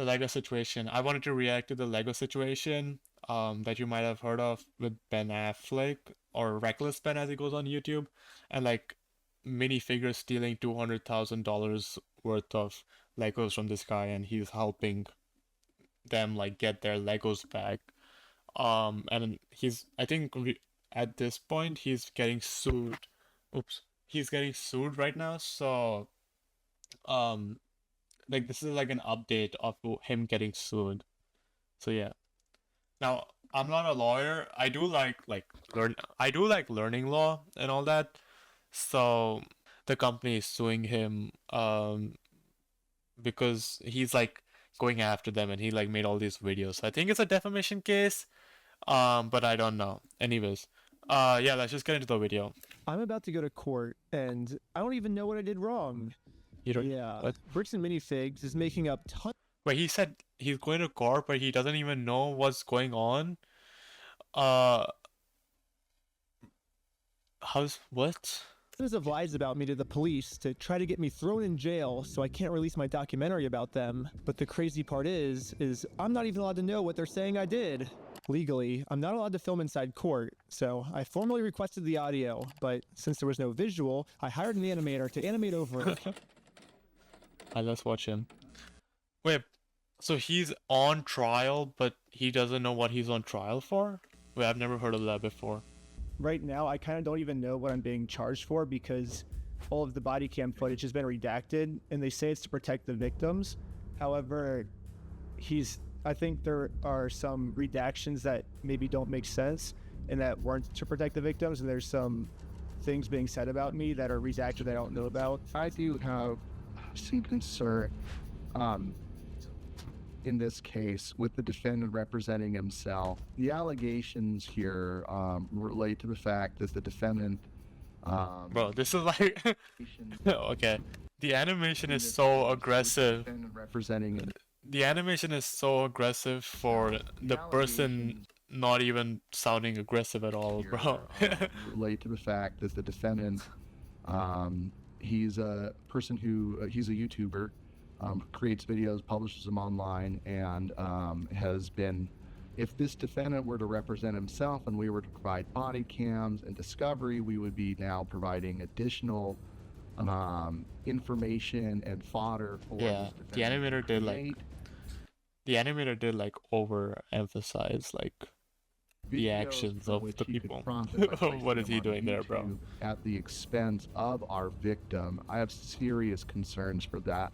the Lego situation. I wanted to react to the Lego situation that you might have heard of with Ben Affleck or Reckless Ben as he goes on YouTube, and like minifigures stealing $200,000 worth of Legos from this guy, and he's helping them like get their Legos back. And he's I think at this point he's getting sued. Oops, he's getting sued right now. So um, like this is like an update of him getting sued. So yeah. Now, I'm not a lawyer. I do like learning law and all that. So the company is suing him because he's like going after them and he like made all these videos. So I think it's a defamation case. But I don't know. Anyways, yeah, let's just get into the video. I'm about to go to court, and I don't even know what I did wrong. You don't. Yeah, What? Bricks and Minifigs is making up tons. Wait, he said he's going to court, but he doesn't even know what's going on. Uh, how's what? Of lies about me to the police to try to get me thrown in jail so I can't release my documentary about them. But the crazy part is I'm not even allowed to know what they're saying I did. Legally, I'm not allowed to film inside court, so I formally requested the audio, but since there was no visual, I hired an animator to animate over it. Let's watch him. Wait, so he's on trial, but he doesn't know what he's on trial for? Wait, I've never heard of that before. Right now, I kind of don't even know what I'm being charged for because all of the body cam footage has been redacted, and they say it's to protect the victims. However, I think there are some redactions that maybe don't make sense and that weren't to protect the victims, and there's some things being said about me that are redacted I don't know about. I do have some concern in this case with the defendant representing himself. The allegations here relate to the fact that the defendant Bro, this is like okay. The animation is so aggressive. Representing The animation is so aggressive for the person not even sounding aggressive at all, bro. relate to the fact that the defendant he's a person who he's a YouTuber, creates videos, publishes them online, and has been, if this defendant were to represent himself and we were to provide body cams and discovery, we would be now providing additional information and fodder for Yeah, this the animator did like overemphasize like the actions of the people. What is he doing there, bro? At the expense of our victim. I have serious concerns for that.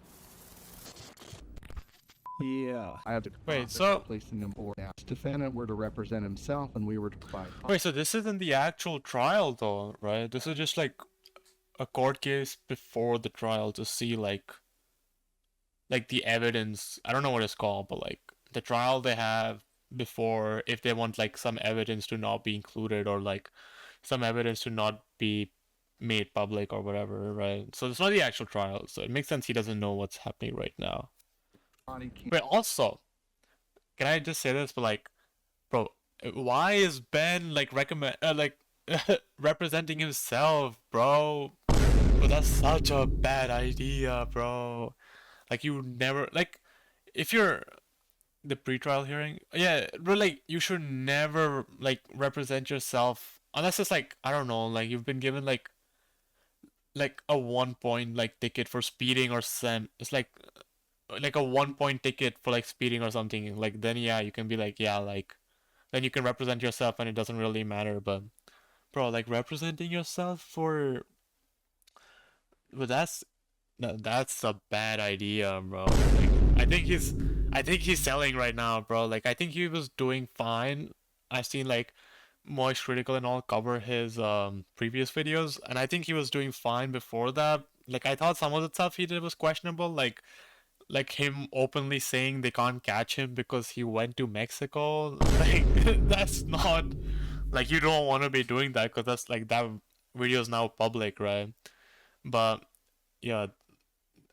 Yeah. I have to Wait, so placing him or now. If the defendant were to represent himself and we were to provide. wait, so this isn't the actual trial though, right? This is just like a court case before the trial to see like the evidence. I don't know what it's called, but like the trial they have before, if they want like some evidence to not be included or like some evidence to not be made public or whatever, right? So it's not the actual trial, so it makes sense he doesn't know what's happening right now. But also, can I just say this? But like, bro, why is Ben like representing himself, bro? But that's such a bad idea, bro. Like you never like if you're the pre-trial hearing, yeah, but like you should never like represent yourself unless it's like I don't know, like you've been given like a 1 point like ticket for speeding or some it's like a 1 point ticket for like speeding or something, like then yeah you can be like yeah like then you can represent yourself and it doesn't really matter. But bro, like representing yourself for but that's a bad idea, bro. Like, I think he's selling right now, bro. Like I think he was doing fine. I've seen like Moist Critical and all cover his previous videos, and I think he was doing fine before that. Like I thought some of the stuff he did was questionable, like him openly saying they can't catch him because he went to Mexico. Like that's not like you don't want to be doing that because that's like that video is now public, right? But yeah,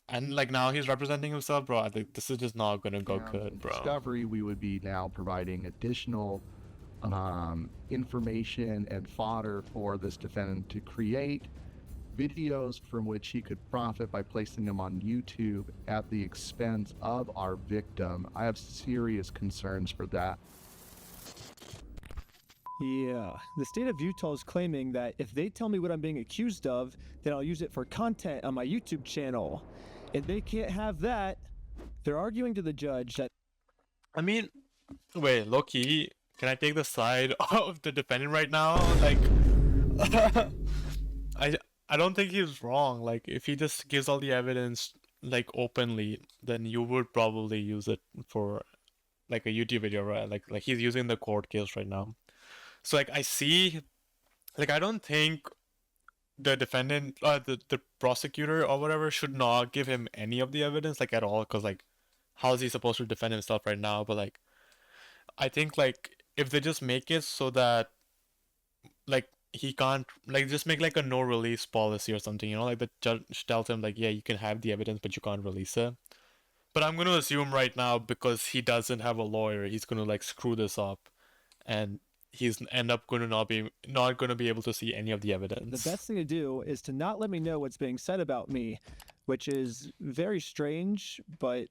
and like now he's representing himself, bro. I think this is just not gonna go good, bro. Discovery, we would be now providing additional information and fodder for this defendant to create videos from which he could profit by placing them on YouTube at the expense of our victim. I have serious concerns for that. Yeah, the state of Utah is claiming that if they tell me what I'm being accused of, then I'll use it for content on my YouTube channel. If they can't have that, they're arguing to the judge that. I mean, wait, Loki, can I take the side of the defendant right now? Like, I I don't think he's wrong. Like, if he just gives all the evidence like openly, then you would probably use it for like a YouTube video, right? Like he's using the court case right now. So like I see, like I don't think the defendant, the prosecutor or whatever should not give him any of the evidence like at all, because like how is he supposed to defend himself right now? But like I think like if they just make it so that like he can't, like just make like a no release policy or something, you know, like the judge tells him like, yeah, you can have the evidence but you can't release it. But I'm gonna assume right now, because he doesn't have a lawyer, he's gonna like screw this up, and he's end up gonna not gonna be able to see any of the evidence. The best thing to do is to not let me know what's being said about me, which is very strange, but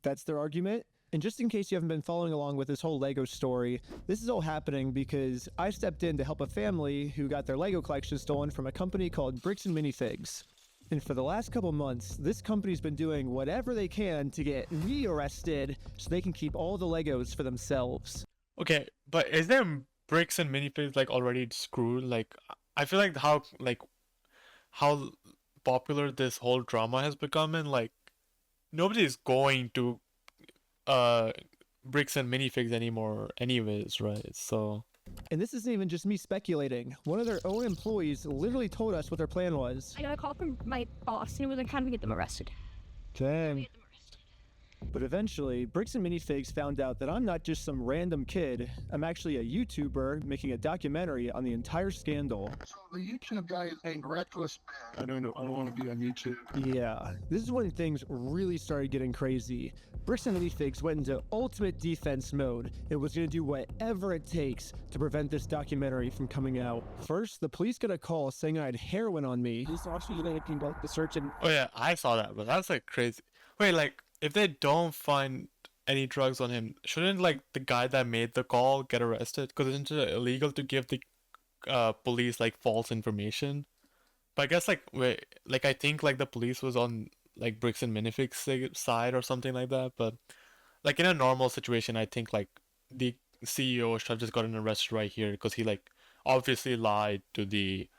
that's their argument. And just in case you haven't been following along with this whole Lego story, this is all happening because I stepped in to help a family who got their Lego collection stolen from a company called Bricks and Minifigs. And for the last couple months, this company's been doing whatever they can to get me arrested so they can keep all the Legos for themselves. Okay, but is there bricks and minifigs like already screwed? Like I feel like how popular this whole drama has become, and like nobody's going to uh bricks and minifigs anymore anyways, right? So And this isn't even just me speculating. One of their own employees literally told us what their plan was. I got a call from my boss, and it was like, how do we get them arrested? Dang. Get them arrested. But eventually, Bricks and Minifigs found out that I'm not just some random kid. I'm actually a YouTuber making a documentary on the entire scandal. So the YouTube guy is saying reckless. I don't want to be on YouTube. Yeah, this is when things really started getting crazy. Bricks and Minifigs went into ultimate defense mode and was going to do whatever it takes to prevent this documentary from coming out. First, the police got a call saying I had heroin on me. This actually they can go to search and. oh yeah, I saw that, but that's like crazy. Wait, like if they don't find any drugs on him, shouldn't like the guy that made the call get arrested? Because isn't it illegal to give the police like false information? But I guess like wait, like I think like the police was on like Bricks and Minifigs side or something like that. But like in a normal situation, I think like the CEO should have just gotten arrested right here, because he like obviously lied to the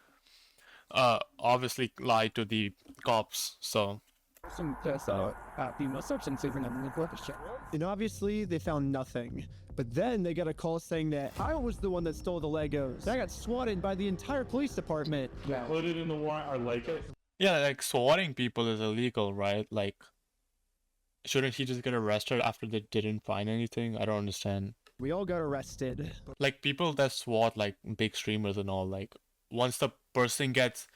cops. So And obviously, they found nothing. But then they got a call saying that I was the one that stole the Legos. I got swatted by the entire police department. Put it in the warrant or like it. yeah, like swatting people is illegal, right? Like shouldn't he just get arrested after they didn't find anything? I don't understand. We all got arrested. Like people that SWAT like big streamers and all, like once the person gets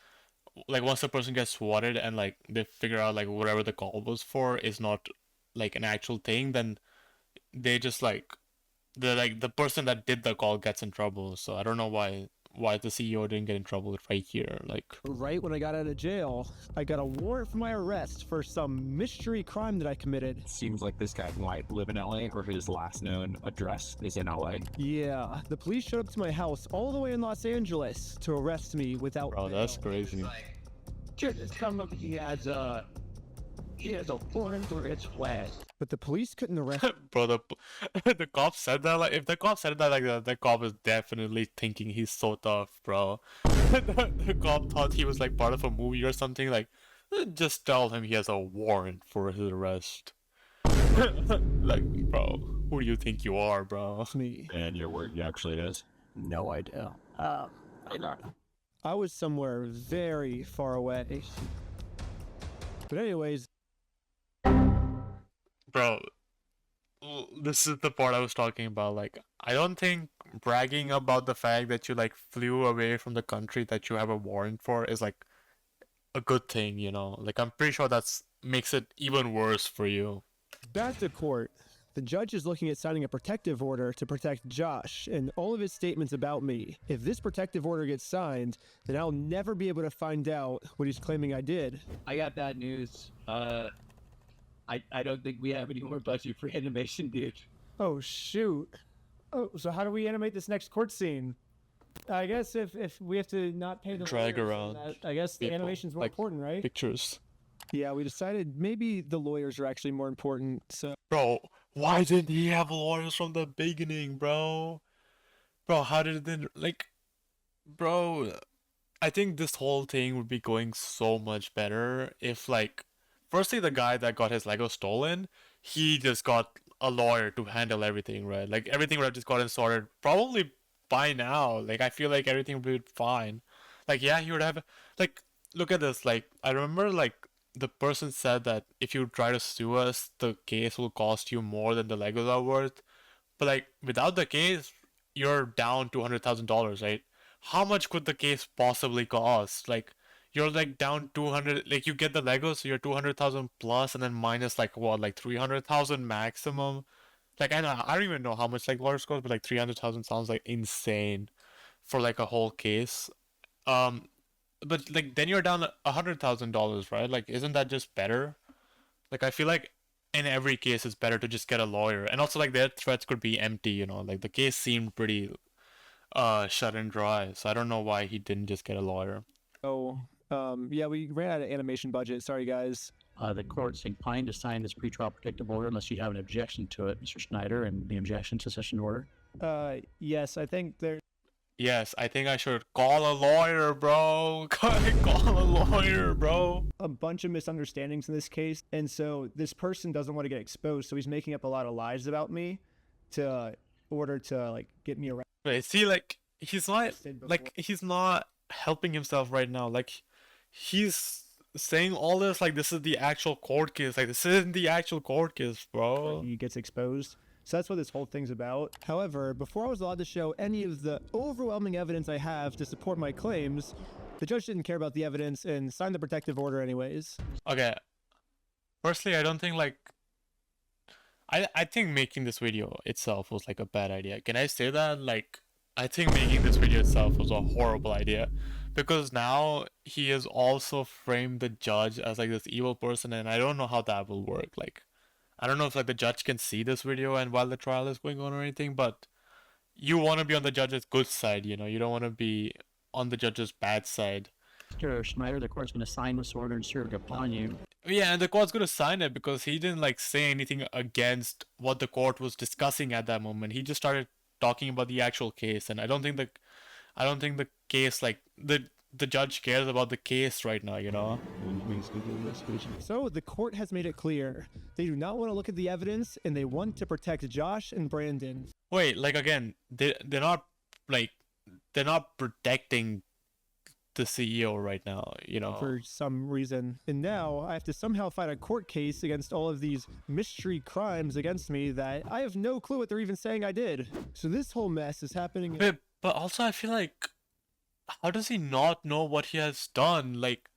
swatted and like they figure out like whatever the call was for is not like an actual thing, then they just like the person that did the call gets in trouble. So I don't know why the CEO didn't get in trouble right here. Like Right when I got out of jail, I got a warrant for my arrest for some mystery crime that I committed. Seems like this guy might live in LA, or his last known address is in LA. Yeah, the police showed up to my house all the way in Los Angeles to arrest me without bro, that's crazy. He has a warrant for its flag. But the police couldn't arrest. Bro, the cop said that, like if the cop said that like that, the cop is definitely thinking he's so tough, bro. The cop thought he was like part of a movie or something. Like just tell him he has a warrant for his arrest. Like, bro, who do you think you are, bro? me. And your word actually is? No idea. I was somewhere very far away. But anyways, Bro, this is the part I was talking about. Like, I don't think bragging about the fact that you like flew away from the country that you have a warrant for is like a good thing, you know? Like, I'm pretty sure that's makes it even worse for you. back to court. The judge is looking at signing a protective order to protect Josh and all of his statements about me. If this protective order gets signed, then I'll never be able to find out what he's claiming I did. I got bad news. I don't think we have any more budget for animation, dude. Oh, shoot. Oh, so how do we animate this next court scene? I guess if we have to not pay the Drag lawyers, around then I guess the people, animation's more like important, right? Pictures. Yeah, we decided maybe the lawyers are actually more important, so... Bro, why didn't he have lawyers from the beginning, bro? Bro, how did it then, like, bro, I think this whole thing would be going so much better if, like, firstly, the guy that got his Lego stolen, he just got a lawyer to handle everything, right? Like, everything would have just gotten sorted probably by now. Like, I feel like everything would be fine. Like, yeah, he would have, like, look at this. Like, I remember, like, the person said that if you try to sue us, the case will cost you more than the Legos are worth. But, like, without the case, you're down $200,000, right? How much could the case possibly cost? Like, you're like down 200, like you get the Legos, so you're 200,000 plus, and then minus like what, like 300,000 maximum. Like I don't even know how much like lawyers cost, but like 300,000 sounds like insane for like a whole case. Um, but like then you're down $100,000, right? Like isn't that just better? Like I feel like in every case it's better to just get a lawyer, and also like their threats could be empty, you know. Like the case seemed pretty shut and dry, so I don't know why he didn't just get a lawyer. Oh, yeah, we ran out of animation budget. Sorry, guys. The court's inclined to sign this pretrial protective order unless you have an objection to it, Mr. Schneider, and the objection to such an order. Yes, I think there... Yes, I think I should call a lawyer, bro. Call a lawyer, bro. a bunch of misunderstandings in this case, and so this person doesn't want to get exposed, so he's making up a lot of lies about me to order to like get me arrested. Wait, see, like he's not helping himself right now. Like he's saying all this like this is the actual court case. Like this isn't the actual court case, bro. He gets exposed. So that's what this whole thing's about. However, before I was allowed to show any of the overwhelming evidence I have to support my claims, the judge didn't care about the evidence and signed the protective order anyways. Okay. Firstly, I don't think like I think making this video itself was like a bad idea. Can I say that? Like I think making this video itself was a horrible idea because now he has also framed the judge as like this evil person, and I don't know how that will work. Like I don't know if like the judge can see this video and while the trial is going on or anything, but you want to be on the judge's good side, you know. You don't want to be on the judge's bad side. Mr. Schneider, the court's going to sign this order and serve it upon you. Yeah, and the court's gonna sign it because he didn't like say anything against what the court was discussing at that moment. He just started talking about the actual case, and I don't think the case like the judge cares about the case right now, you know. So the court has made it clear they do not want to look at the evidence and they want to protect Josh and Brandon. Wait, like again, they're not protecting the CEO right now, you know. For some reason. And now I have to somehow fight a court case against all of these mystery crimes against me that I have no clue what they're even saying I did. So this whole mess is happening. But also I feel like, how does he not know what he has done? Like,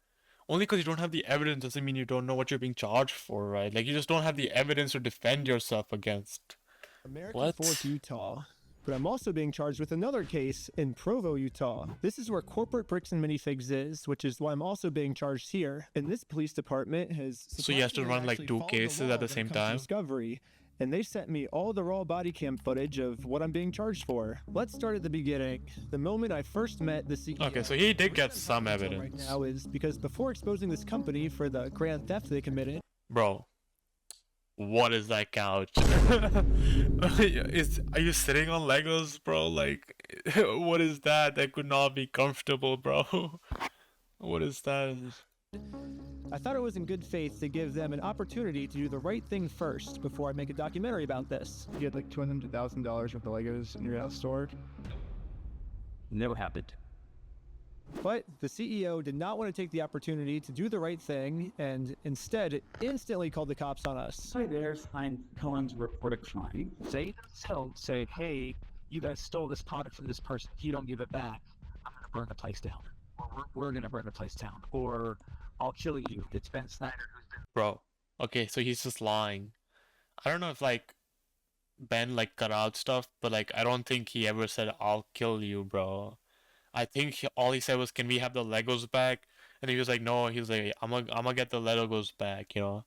only because you don't have the evidence doesn't mean you don't know what you're being charged for, right? Like, you just don't have the evidence to defend yourself against. American What? Fork, Utah. But I'm also being charged with another case in Provo, Utah. This is where Corporate Bricks and Minifigs is, which is why I'm also being charged here. And this police department has... So he has to run like two cases at the same time? Discovery. And they sent me all the raw body cam footage of what I'm being charged for. Let's start at the beginning. The moment I first met the CEO. Okay, so he did get some Right evidence. now is because before exposing this company for the grand theft they committed, Bro, what is that couch? Are you sitting on Legos, bro? Like, what is that? That could not be comfortable, bro. What is that? I thought it was in good faith to give them an opportunity to do the right thing first before I make a documentary about this. You had like $200,000 worth of Legos in your house store. Never happened. But the CEO did not want to take the opportunity to do the right thing and instead instantly called the cops on us. Hi there, I'm Cohen's report a crime. Say themselves, say, hey, you guys stole this product from this person. If you don't give it back, I'm going to burn the place down. Or we're going to burn the place down. Or I'll kill you. It's Ben Snyder who's been... Bro, okay, so he's just lying. I don't know if like Ben like cut out stuff, but like I don't think he ever said I'll kill you, bro. I think all he said was, "Can we have the Legos back?" And he was like, "No." He was like, "I'm gonna get the Legos back," you know.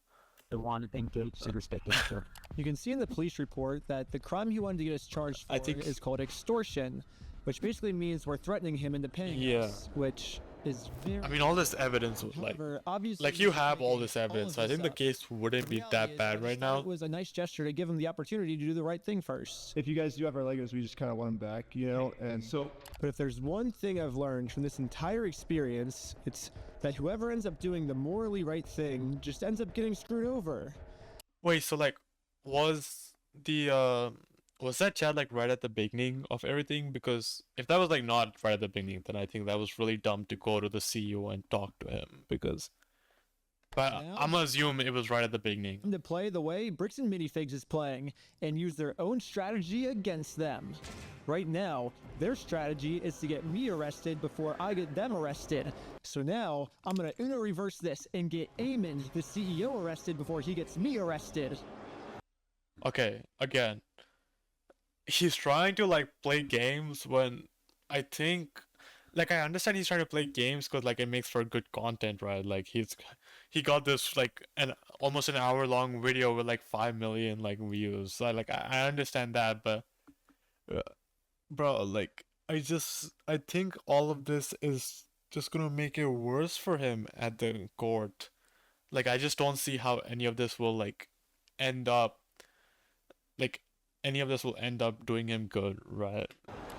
The one engaged to respect answer. You can see in the police report that the crime he wanted to get us charged for I think- is called extortion, which basically means we're threatening him into paying Yeah. us, which is very... I mean, all this evidence was like, However, obviously, like you he's have all making this all evidence. of So I think this the up. case wouldn't be Reality that is, bad I just right thought now. It was a nice gesture to give him the opportunity to do the right thing first. If you guys do have our Legos, we just kind of want them back, you know? And so, but if there's one thing I've learned from this entire experience, it's that whoever ends up doing the morally right thing just ends up getting screwed over. Wait, so like, was the was that chat like right at the beginning of everything? Because if that was like not right at the beginning, then I think that was really dumb to go to the CEO and talk to him. Because, but Now- I'm gonna assume it was right at the beginning. To play the way Bricks and Minifigs is playing and use their own strategy against them. Right now, their strategy is to get me arrested before I get them arrested. So now, I'm gonna Uno reverse this and get Eamon, the CEO, arrested before he gets me arrested. Okay, again, he's trying to like play games when I think, like, I understand he's trying to play games because like it makes for good content, right? Like he got this like an almost an hour long video with like 5 million like views. So like I understand that, but bro, like I think all of this is just gonna make it worse for him at the court. Like I just don't see how any of this will like end up like any of this will end up doing him good, right?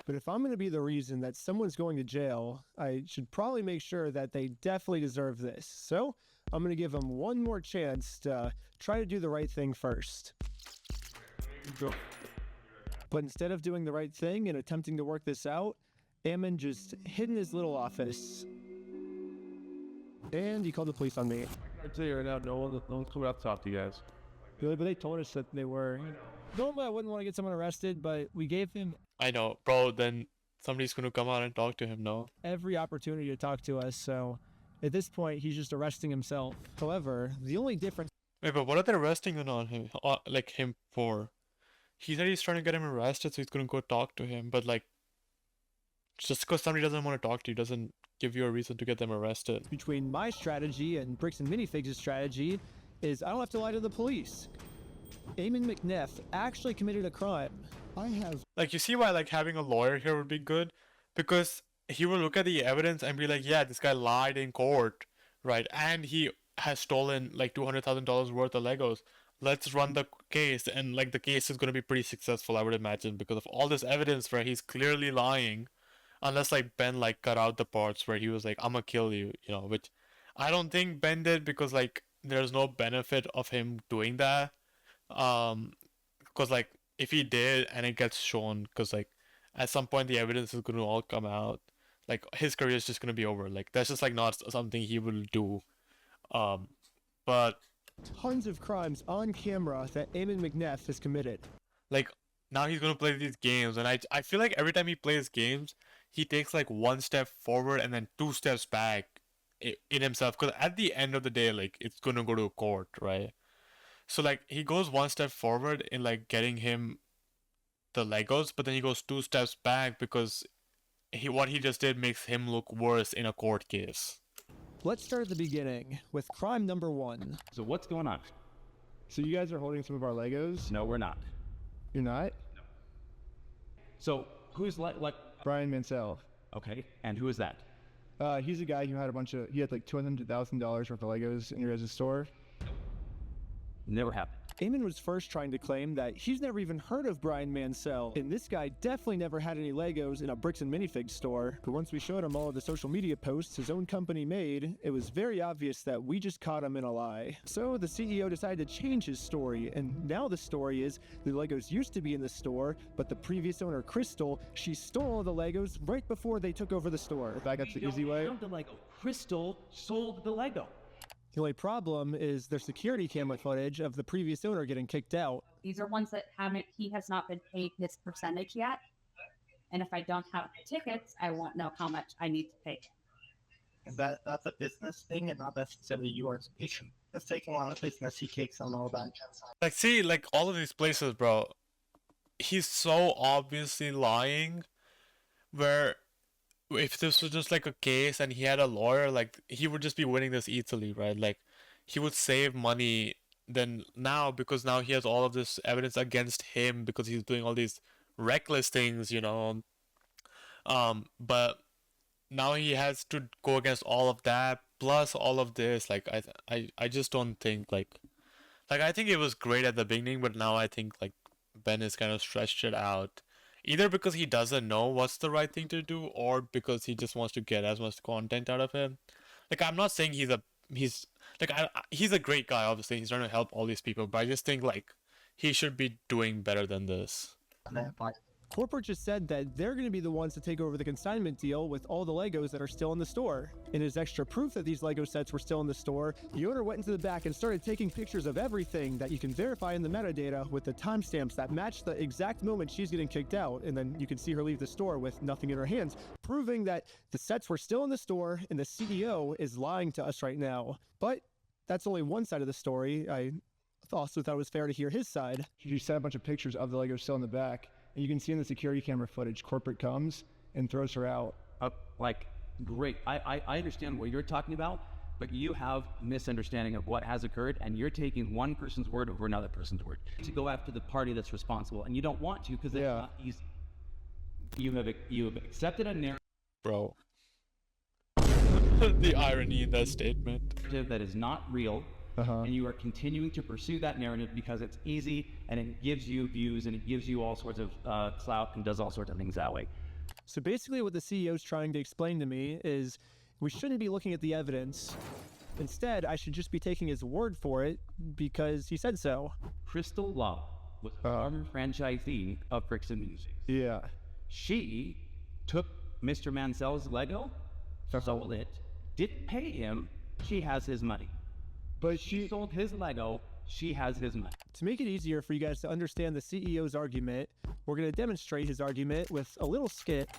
But if I'm gonna be the reason that someone's going to jail, I should probably make sure that they definitely deserve this. So, I'm gonna give them one more chance to try to do the right thing first. But instead of doing the right thing and attempting to work this out, Ammon just hid in his little office. And he called the police on me. I tell you right now, no one's coming out to talk to you guys. Really, but they told us that they were. Normally, I wouldn't want to get someone arrested, but we gave him I know, bro, then somebody's gonna come out and talk to him, no? every opportunity to talk to us, so at this point, he's just arresting himself. However, the only difference Wait, but what are they arresting him on him like him for? He said he's trying to get him arrested, so he's gonna go talk to him, but like just because somebody doesn't want to talk to you doesn't give you a reason to get them arrested. between my strategy and Bricks and Minifigs' strategy is I don't have to lie to the police. Eamon McNeff actually committed a crime. I have Like you see why like having a lawyer here would be good? Because he will look at the evidence and be like, yeah, this guy lied in court, right? And he has stolen like $200,000 worth of Legos. Let's run the case, and like the case is gonna be pretty successful, I would imagine, because of all this evidence where he's clearly lying, unless like Ben like cut out the parts where he was like, "I'm gonna kill you," you know, which I don't think Ben did because like there's no benefit of him doing that, because like if he did and it gets shown, because like at some point the evidence is gonna all come out, like his career is just gonna be over. Like that's just like not something he will do, but. tons of crimes on camera that Eamon McNeff has committed. Like now he's gonna play these games, and I feel like every time he plays games, he takes like one step forward and then two steps back in himself. Because at the end of the day, like it's gonna go to court, right? So like he goes one step forward in like getting him the Legos, but then he goes two steps back because what he just did makes him look worse in a court case. Let's start at the beginning with crime number 1. So what's going on? So you guys are holding some of our Legos? No, we're not. You're not? So who's like Brian Mansell. okay, and who is that? He's a guy who had he had like $200,000 worth of Legos in your guys' store. Never happened. Eamon was first trying to claim that he's never even heard of Brian Mansell, and this guy definitely never had any Legos in a Bricks and Minifigs store. But once we showed him all of the social media posts his own company made, it was very obvious that we just caught him in a lie. So the CEO decided to change his story, and now the story is the Legos used to be in the store, but the previous owner, Crystal, she stole the Legos right before they took over the store. Back up the easy way. The Lego. Crystal sold the Lego. The only problem is there's security camera footage of the previous owner getting kicked out. These are ones that he has not been paid his percentage yet. And if I don't have the tickets, I won't know how much I need to pay. That's a business thing and not necessarily you as a patient. It's taking on a business he takes on all that. Like see, like all of these places, bro. he's so obviously lying, where if this was just like a case and he had a lawyer, like he would just be winning this easily, right? Like he would save money than now, because now he has all of this evidence against him because he's doing all these reckless things, you know. But now he has to go against all of that plus all of this. Like I just don't think like I think it was great at the beginning, but now I think like Ben is kind of stretched it out. Either because he doesn't know what's the right thing to do, or because he just wants to get as much content out of him. Like I'm not saying he's like he's a great guy. Obviously, he's trying to help all these people, but I just think like he should be doing better than this. Corporate just said that they're going to be the ones to take over the consignment deal with all the Legos that are still in the store. And as extra proof that these Lego sets were still in the store, the owner went into the back and started taking pictures of everything that you can verify in the metadata with the timestamps that match the exact moment she's getting kicked out. And then you can see her leave the store with nothing in her hands, proving that the sets were still in the store and the CEO is lying to us right now. But that's only one side of the story. I also thought it was fair to hear his side. She sent a bunch of pictures of the Legos still in the back. And you can see in the security camera footage, corporate comes and throws her out. Like, great. I understand what you're talking about, but you have misunderstanding of what has occurred, and you're taking one person's word over another person's word to go after the party that's responsible, and you don't want to because it's not easy. You have accepted a narrative Bro. The irony in that statement. that is not real. And you are continuing to pursue that narrative because it's easy and it gives you views and it gives you all sorts of clout and does all sorts of things that way. So basically what the CEO is trying to explain to me is we shouldn't be looking at the evidence. Instead, I should just be taking his word for it because he said so. Crystal Love was a former franchisee of Friction Music. Yeah. She took Mr. Mansell's Lego, sold it, didn't pay him, she has his money. But She sold his Lego, she has his money. to make it easier for you guys to understand the CEO's argument, we're going to demonstrate his argument with a little skit.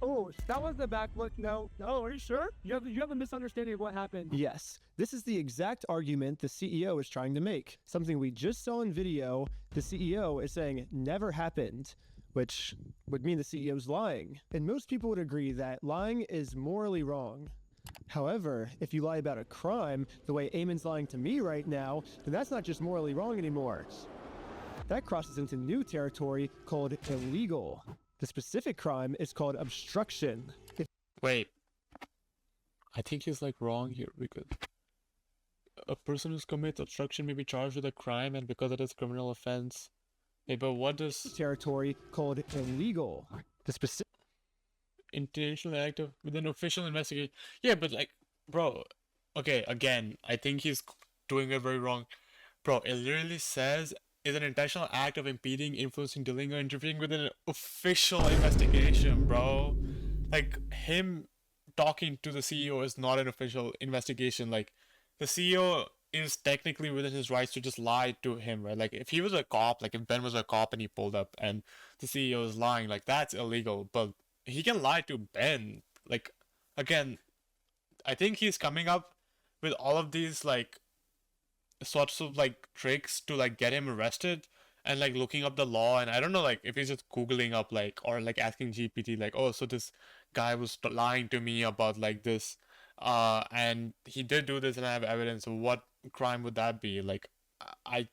Oh, that was the backflip. No, are you sure? You have a misunderstanding of what happened. Yes, this is the exact argument the CEO is trying to make. Something we just saw in video, the CEO is saying never happened, which would mean the CEO's lying. And most people would agree that lying is morally wrong. However, if you lie about a crime, the way Eamon's lying to me right now, then that's not just morally wrong anymore. That crosses into new territory called illegal. The specific crime is called obstruction. Wait. I think he's like wrong here, because a person who commits obstruction may be charged with a crime, and because it is a criminal offense. Hey, but what does Territory called illegal. The specific intentional act of with an official investigation? Yeah, but like, bro, okay, again, I think he's doing it very wrong. Bro, it literally says is an intentional act of impeding, influencing, delaying, or interfering with an official investigation, bro. Like, him talking to the CEO is not an official investigation. Like, the CEO is technically within his rights to just lie to him, right? Like, if he was a cop, like if Ben was a cop and he pulled up and the CEO is lying, like that's illegal. But he can lie to Ben. Like, again, I think he's coming up with all of these like sorts of like tricks to like get him arrested, and like looking up the law. And I don't know, like if he's just googling up like, or like asking GPT like, oh, so this guy was lying to me about like this, and he did do this and I have evidence. What crime would that be? Like, I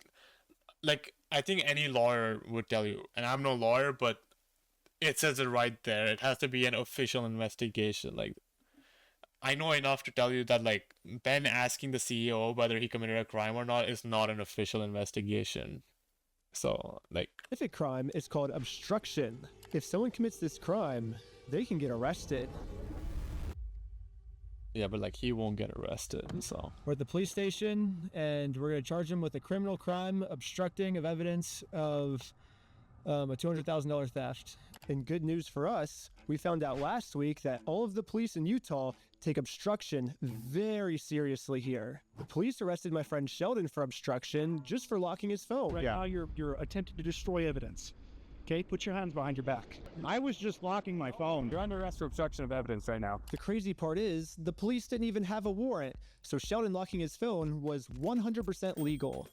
I think any lawyer would tell you, and I'm no lawyer, but it says it right there. It has to be an official investigation. Like, I know enough to tell you that like Ben asking the CEO whether he committed a crime or not is not an official investigation. So like, specific crime is called obstruction. If someone commits this crime, they can get arrested. yeah, but like he won't get arrested. So We're at the police station, and we're going to charge him with a criminal crime, obstructing of evidence of a $200,000 theft. And good news for us, we found out last week that all of the police in Utah take obstruction very seriously here. The police arrested my friend Sheldon for obstruction just for locking his phone. Right now, you're attempting to destroy evidence. Okay, put your hands behind your back. I was just locking my phone. You're under arrest for obstruction of evidence right now. The crazy part is, the police didn't even have a warrant, so Sheldon locking his phone was 100% legal.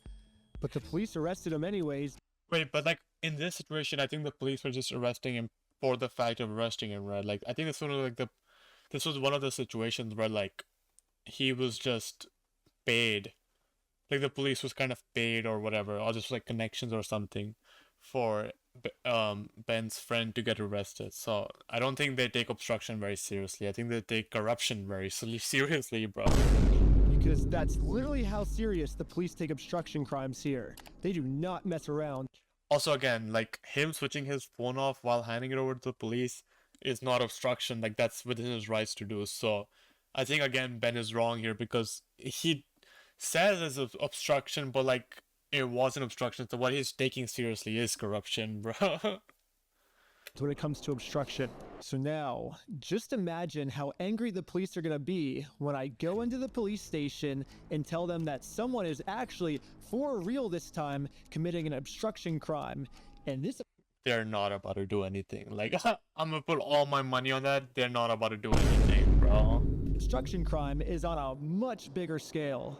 But the police arrested him anyways. Wait, but like in this situation, I think the police were just arresting him for the fact of arresting him, right? Like I think it's sort of like this was one of the situations where like he was just paid, like the police was kind of paid or whatever, or just like connections or something for Ben's friend to get arrested. So I don't think they take obstruction very seriously. I think they take corruption very seriously, bro. Because that's literally how serious the police take obstruction crimes here. They do not mess around. Also, again, like him switching his phone off while handing it over to the police is not obstruction. Like that's within his rights to do. So I think again Ben is wrong here because he says it's obstruction, but like it wasn't obstruction. So what he's taking seriously is corruption, bro. When it comes to obstruction. So now, just imagine how angry the police are gonna be when I go into the police station and tell them that someone is actually, for real this time, committing an obstruction crime. And this They're not about to do anything. Like I'm gonna put all my money on that. They're not about to do anything, bro. obstruction crime is on a much bigger scale.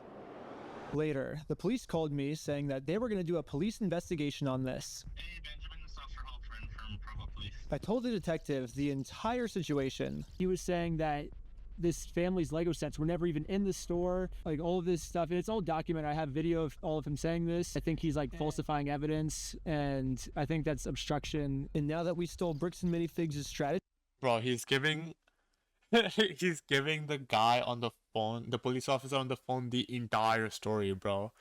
Later, the police called me saying that they were gonna do a police investigation on this. Hey, Benjamin, this is Officer Halpern from Provo Police. I told the detective the entire situation. He was saying that this family's Lego sets were never even in the store, like all of this stuff. And it's all documented. I have video of all of him saying this. I think he's like falsifying evidence, and I think that's obstruction. And now that we stole Bricks and Minifigs' strategy, Bro, he's giving he's giving the guy on the phone, the police officer on the phone, the entire story, bro.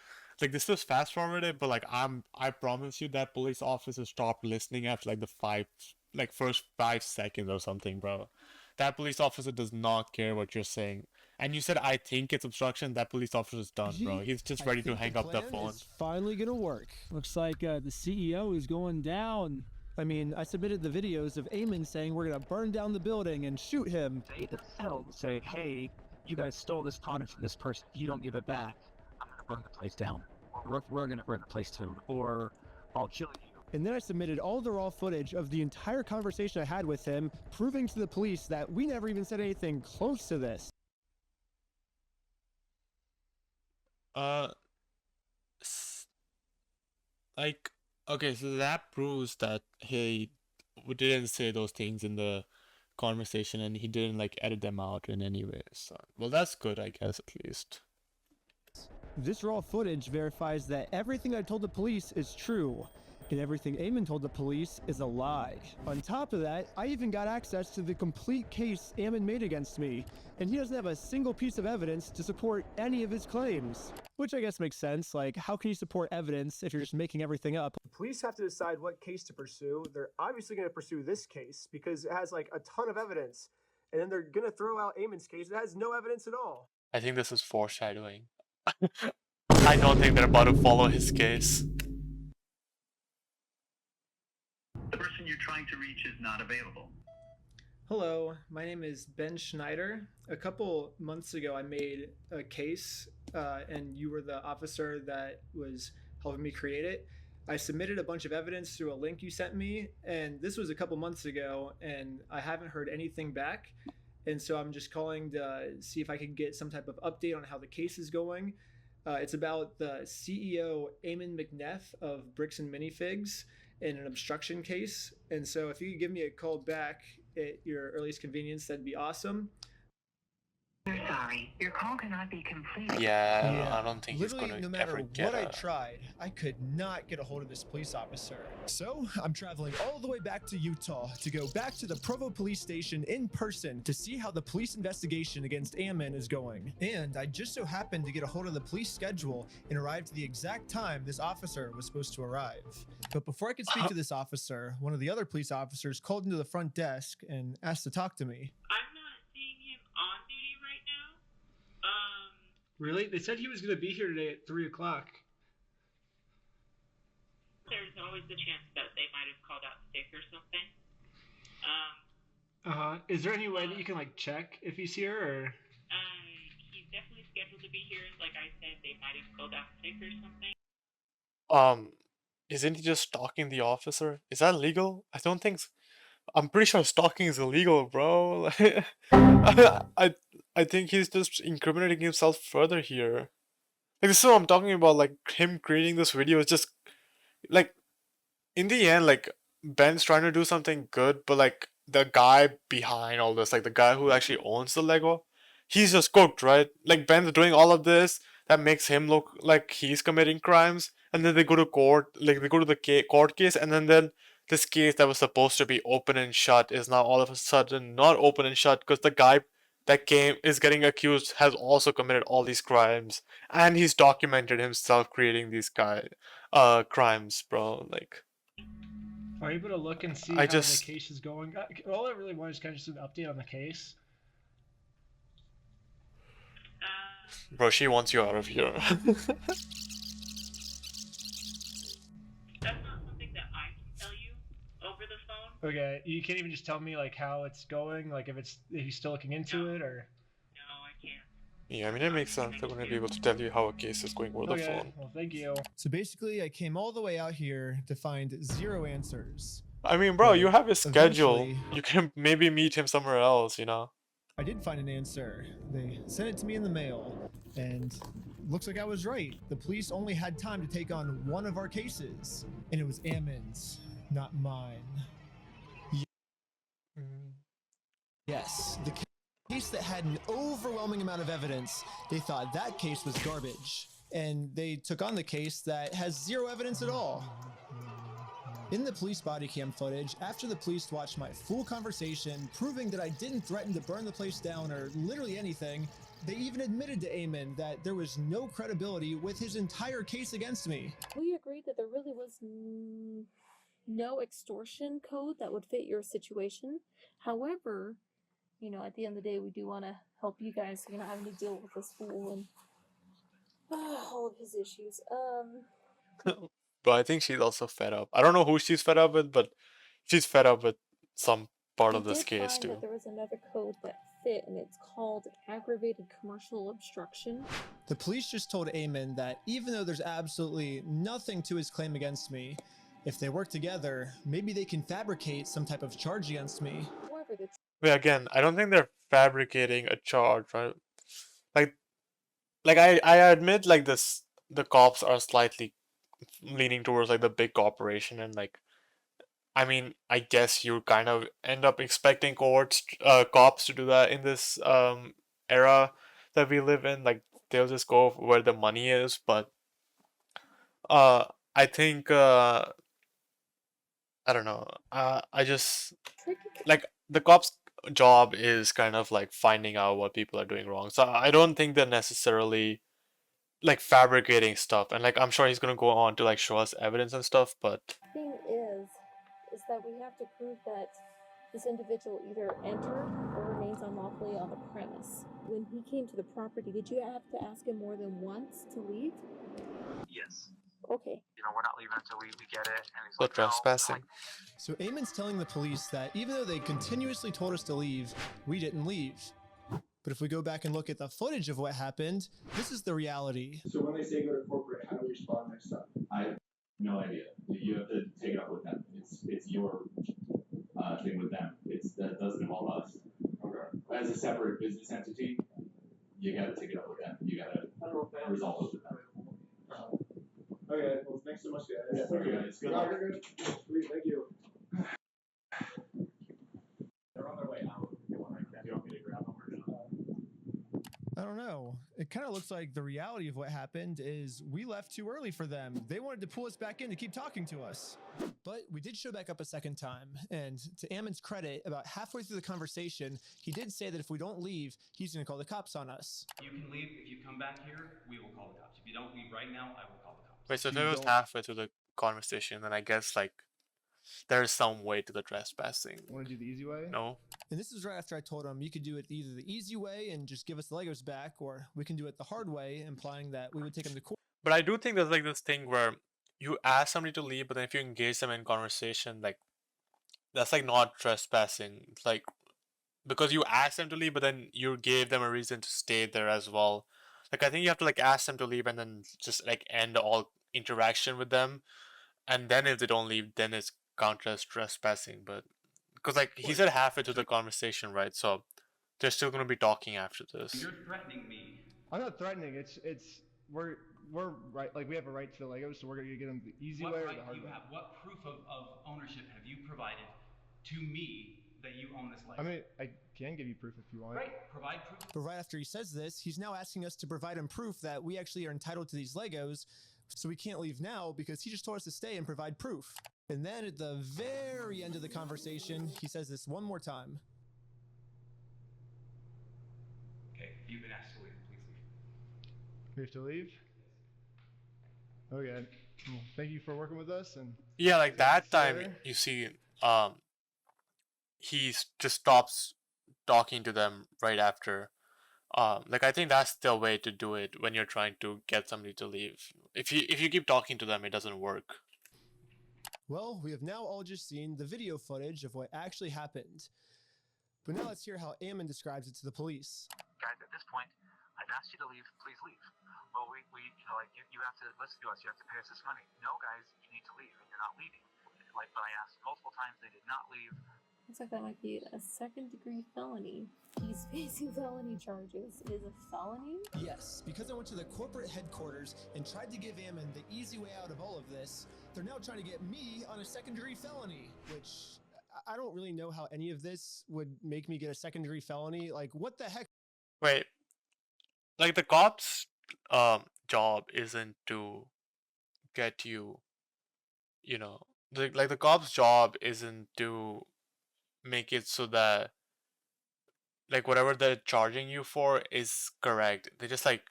Like this was fast forwarded, but like I promise you that police officer stopped listening after like the first 5 seconds or something, bro. That police officer does not care what you're saying. And you said I think it's obstruction. That police officer's done, bro. He's just ready to hang up the phone. Is finally gonna work. Looks like the CEO is going down. I mean, I submitted the videos of Eamon saying we're gonna burn down the building and shoot him. They themselves say, hey, you guys stole this product from this person. You don't give it back, I'm gonna burn the place down. Or we're gonna burn the place down. Or I'll kill you. And then I submitted all the raw footage of the entire conversation I had with him, proving to the police that we never even said anything close to this. Like, okay, so that proves that he didn't say those things in the conversation and he didn't like edit them out in any way. So, well, that's good, I guess, at least. This raw footage verifies that everything I told the police is true, and everything Eamon told the police is a lie. On top of that, I even got access to the complete case Eamon made against me, and he doesn't have a single piece of evidence to support any of his claims. Which I guess makes sense. Like, how can you support evidence if you're just making everything up? Police have to decide what case to pursue. They're obviously going to pursue this case because it has like a ton of evidence, and then they're going to throw out Eamon's case that has no evidence at all. I think this is foreshadowing. I don't think they're about to follow his case. The person you're trying to reach is not available. Hello, my name is Ben Schneider. A couple months ago, I made a case, and you were the officer that was helping me create it. I submitted a bunch of evidence through a link you sent me, and this was a couple months ago, and I haven't heard anything back. And so I'm just calling to see if I can get some type of update on how the case is going. It's about the CEO, Eamon McNeff of Bricks and Minifigs, in an obstruction case. And so if you could give me a call back at your earliest convenience, that'd be awesome. We're sorry. Your call cannot be completed. Yeah, I don't think he's Literally, gonna no matter ever get what I a... tried, I could not get a hold of this police officer. So I'm traveling all the way back to Utah to go back to the Provo police station in person to see how the police investigation against Eamon is going. And I just so happened to get a hold of the police schedule and arrived at the exact time this officer was supposed to arrive. But before I could speak to this officer, one of the other police officers called into the front desk and asked to talk to me. I'm not seeing him on duty right now. Really? They said he was going to be here today at 3 o'clock. There's always the chance that they might have called out sick or something. Is there any way that you can like check if he's here or? He's definitely scheduled to be here. Like I said, they might have called out sick or something. Isn't he just stalking the officer? Is that legal? I don't think so. I'm pretty sure stalking is illegal, bro. I think he's just incriminating himself further here. Like this is what I'm talking about. Like him creating this video is just like in the end, like Ben's trying to do something good, but like the guy behind all this, like the guy who actually owns the Lego, he's just cooked, right? Like Ben's doing all of this that makes him look like he's committing crimes, and then they go to court, like they go to the court case, and then this case that was supposed to be open and shut is now all of a sudden not open and shut because the guy that came is getting accused has also committed all these crimes, and he's documented himself creating these crimes, bro. Like Are you able to look and see I how the just, case is going? All I really want is kind of just an update on the case. bro, she wants you out of here. That's not something that I can tell you over the phone. Okay, you can't even just tell me like how it's going, like if he's still looking into it, or. No, I can't. Yeah, I mean, it makes sense. I wouldn't be able to tell you how a case is going over the Okay, phone. well, thank you. So basically, I came all the way out here to find 0 answers. I mean, bro, you have his schedule. Eventually- You can maybe meet him somewhere else, you know? I did find an answer. They sent it to me in the mail, and looks like I was right. The police only had time to take on one of our cases, and it was Ammon's, not mine. Yes, the case that had an overwhelming amount of evidence. They thought that case was garbage, and they took on the case that has 0 evidence at all. In the police body cam footage, after the police watched my full conversation, proving that I didn't threaten to burn the place down or literally anything, they even admitted to Eamon that there was no credibility with his entire case against me. We agreed that there really was no extortion code that would fit your situation. However, you know, at the end of the day, we do want to help you guys so you're not having to deal with this fool and all of his issues. But I think she's also fed up. I don't know who she's fed up with, but she's fed up with some part of this case find too. that there was another code that fit, and it's called aggravated commercial obstruction. The police just told Eamon that even though there's absolutely nothing to his claim against me, if they work together, maybe they can fabricate some type of charge against me. However, the Wait, again, I don't think they're fabricating a charge, right? Like I admit, like the cops are slightly leaning towards like the big corporation, and like, I mean, I guess you kind of end up expecting cops to do that in this era that we live in. Like they'll just go where the money is, but I think I don't know. I just like the cops' job is kind of like finding out what people are doing wrong. So I don't think they're necessarily like fabricating stuff. And like I'm sure he's gonna go on to like show us evidence and stuff, but thing is that we have to prove that this individual either entered or remains unlawfully on the premise. When he came to the property, did you have to ask him more than once to leave? Yes. Okay. You know, we're not leaving until we get it. And he's so like, no. trespassing. So Eamon's telling the police that even though they continuously told us to leave, we didn't leave. But if we go back and look at the footage of what happened, this is the reality. So when they say go to corporate, how do we respond next time? I have no idea. You have to take it up with them. It's your thing with them. That doesn't involve us. Okay. As a separate business entity, you got to take it up with them. You got to resolve it with them. Okay. Well, thanks so much, guys. Yeah, sorry, guys. Good luck. Sweet. Thank you. They're on their way out. Do you want me to grab them or not? I don't know. It kind of looks like the reality of what happened is we left too early for them. They wanted to pull us back in to keep talking to us. But we did show back up a second time, and to Ammon's credit, about halfway through the conversation, he did say that if we don't leave, he's going to call the cops on us. You can leave. If you come back here, we will call the cops. If you don't leave right now, I will call the cops. Wait, so if it was halfway through the conversation, then I guess like there's some way to the trespassing. Want to do the easy way? No. And this is right after I told him you could do it either the easy way and just give us the Legos back, or we can do it the hard way, implying that we would take him to court. But I do think there's like this thing where you ask somebody to leave, but then if you engage them in conversation, like that's like not trespassing. It's like because you asked them to leave, but then you gave them a reason to stay there as well. Like I think you have to like ask them to leave and then just like end all interaction with them, and then if they don't leave, then it's counted as trespassing. But because like he said halfway to the conversation, right? So they're still gonna be talking after this. You're threatening me. I'm not threatening. We're right. Like we have a right to the Legos, so we're gonna get them the easy way or the hard way. What proof to me that you own this I license. mean, I can give you proof if you want. Right, provide proof. But right after he says this, he's now asking us to provide him proof that we actually are entitled to these Legos, so we can't leave now because he just told us to stay and provide proof. And then at the very end of the conversation, he says this one more time. Okay, you've been asked to leave. Please leave. We have to leave? Okay. Well, thank you for working with us. And Yeah, like that see you time later. you see, he just stops talking to them right after. Like I think that's the way to do it when you're trying to get somebody to leave. If you keep talking to them, it doesn't work. Well, we have now all just seen the video footage of what actually happened. But now let's hear how Ammon describes it to the police. Guys, at this point, I've asked you to leave. Please leave. Well, we you know, like, you have to listen to us. You have to pay us this money. No, guys, you need to leave, and you're not leaving. Like, but I asked multiple times, they did not leave. Looks like that might be a second-degree felony. He's facing felony charges. It is a felony? Yes, because I went to the corporate headquarters and tried to give Ammon the easy way out of all of this, they're now trying to get me on a second-degree felony, which I don't really know how any of this would make me get a second-degree felony. Like, what the heck? Wait, like the cops' job isn't to get you, you know, like the cops' job isn't to make it so that like whatever they're charging you for is correct. They just like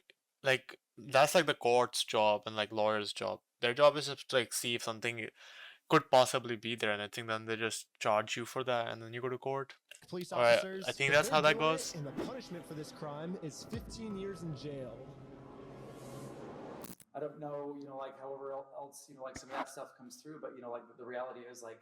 that's like the court's job and like lawyers' job. Their job is just to like see if something could possibly be there, and I think then they just charge you for that, and then you go to court. Police Alright, officers, I think but that's they're how that doing it, goes. and the punishment for this crime is 15 years in jail. I don't know, like however else, like some of that stuff comes through, but like the reality is like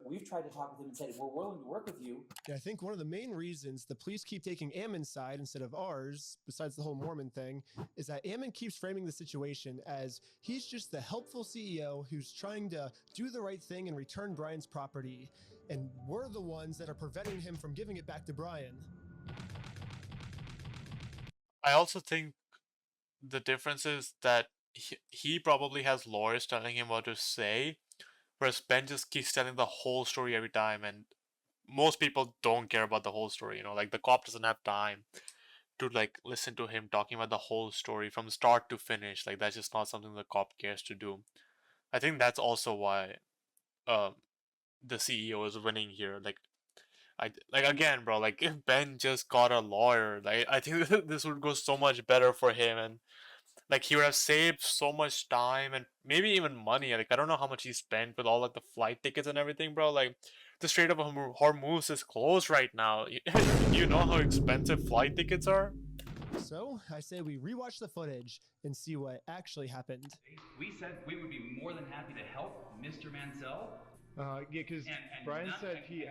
we've tried to talk with him and said we're willing to work with you. Yeah, I think one of the main reasons the police keep taking Ammon's side instead of ours, besides the whole Mormon thing, is that Ammon keeps framing the situation as he's just the helpful CEO who's trying to do the right thing and return Brian's property, and we're the ones that are preventing him from giving it back to Brian. I also think the difference is that he probably has lawyers telling him what to say, whereas Ben just keeps telling the whole story every time, and most people don't care about the whole story. You know, like the cop doesn't have time to like listen to him talking about the whole story from start to finish. Like that's just not something the cop cares to do. I think that's also why um the CEO is winning here. Like again, bro, like if Ben just got a lawyer, like I think this would go so much better for him, and like he would have saved so much time and maybe even money. Like I don't know how much he spent with all like the flight tickets and everything, bro. Like the Strait of Hormuz is closed right now. You know how expensive flight tickets are? So I say we rewatch the footage and see what actually happened. We said we would be more than happy to help Mr. Mansell. Yeah, because Brian said he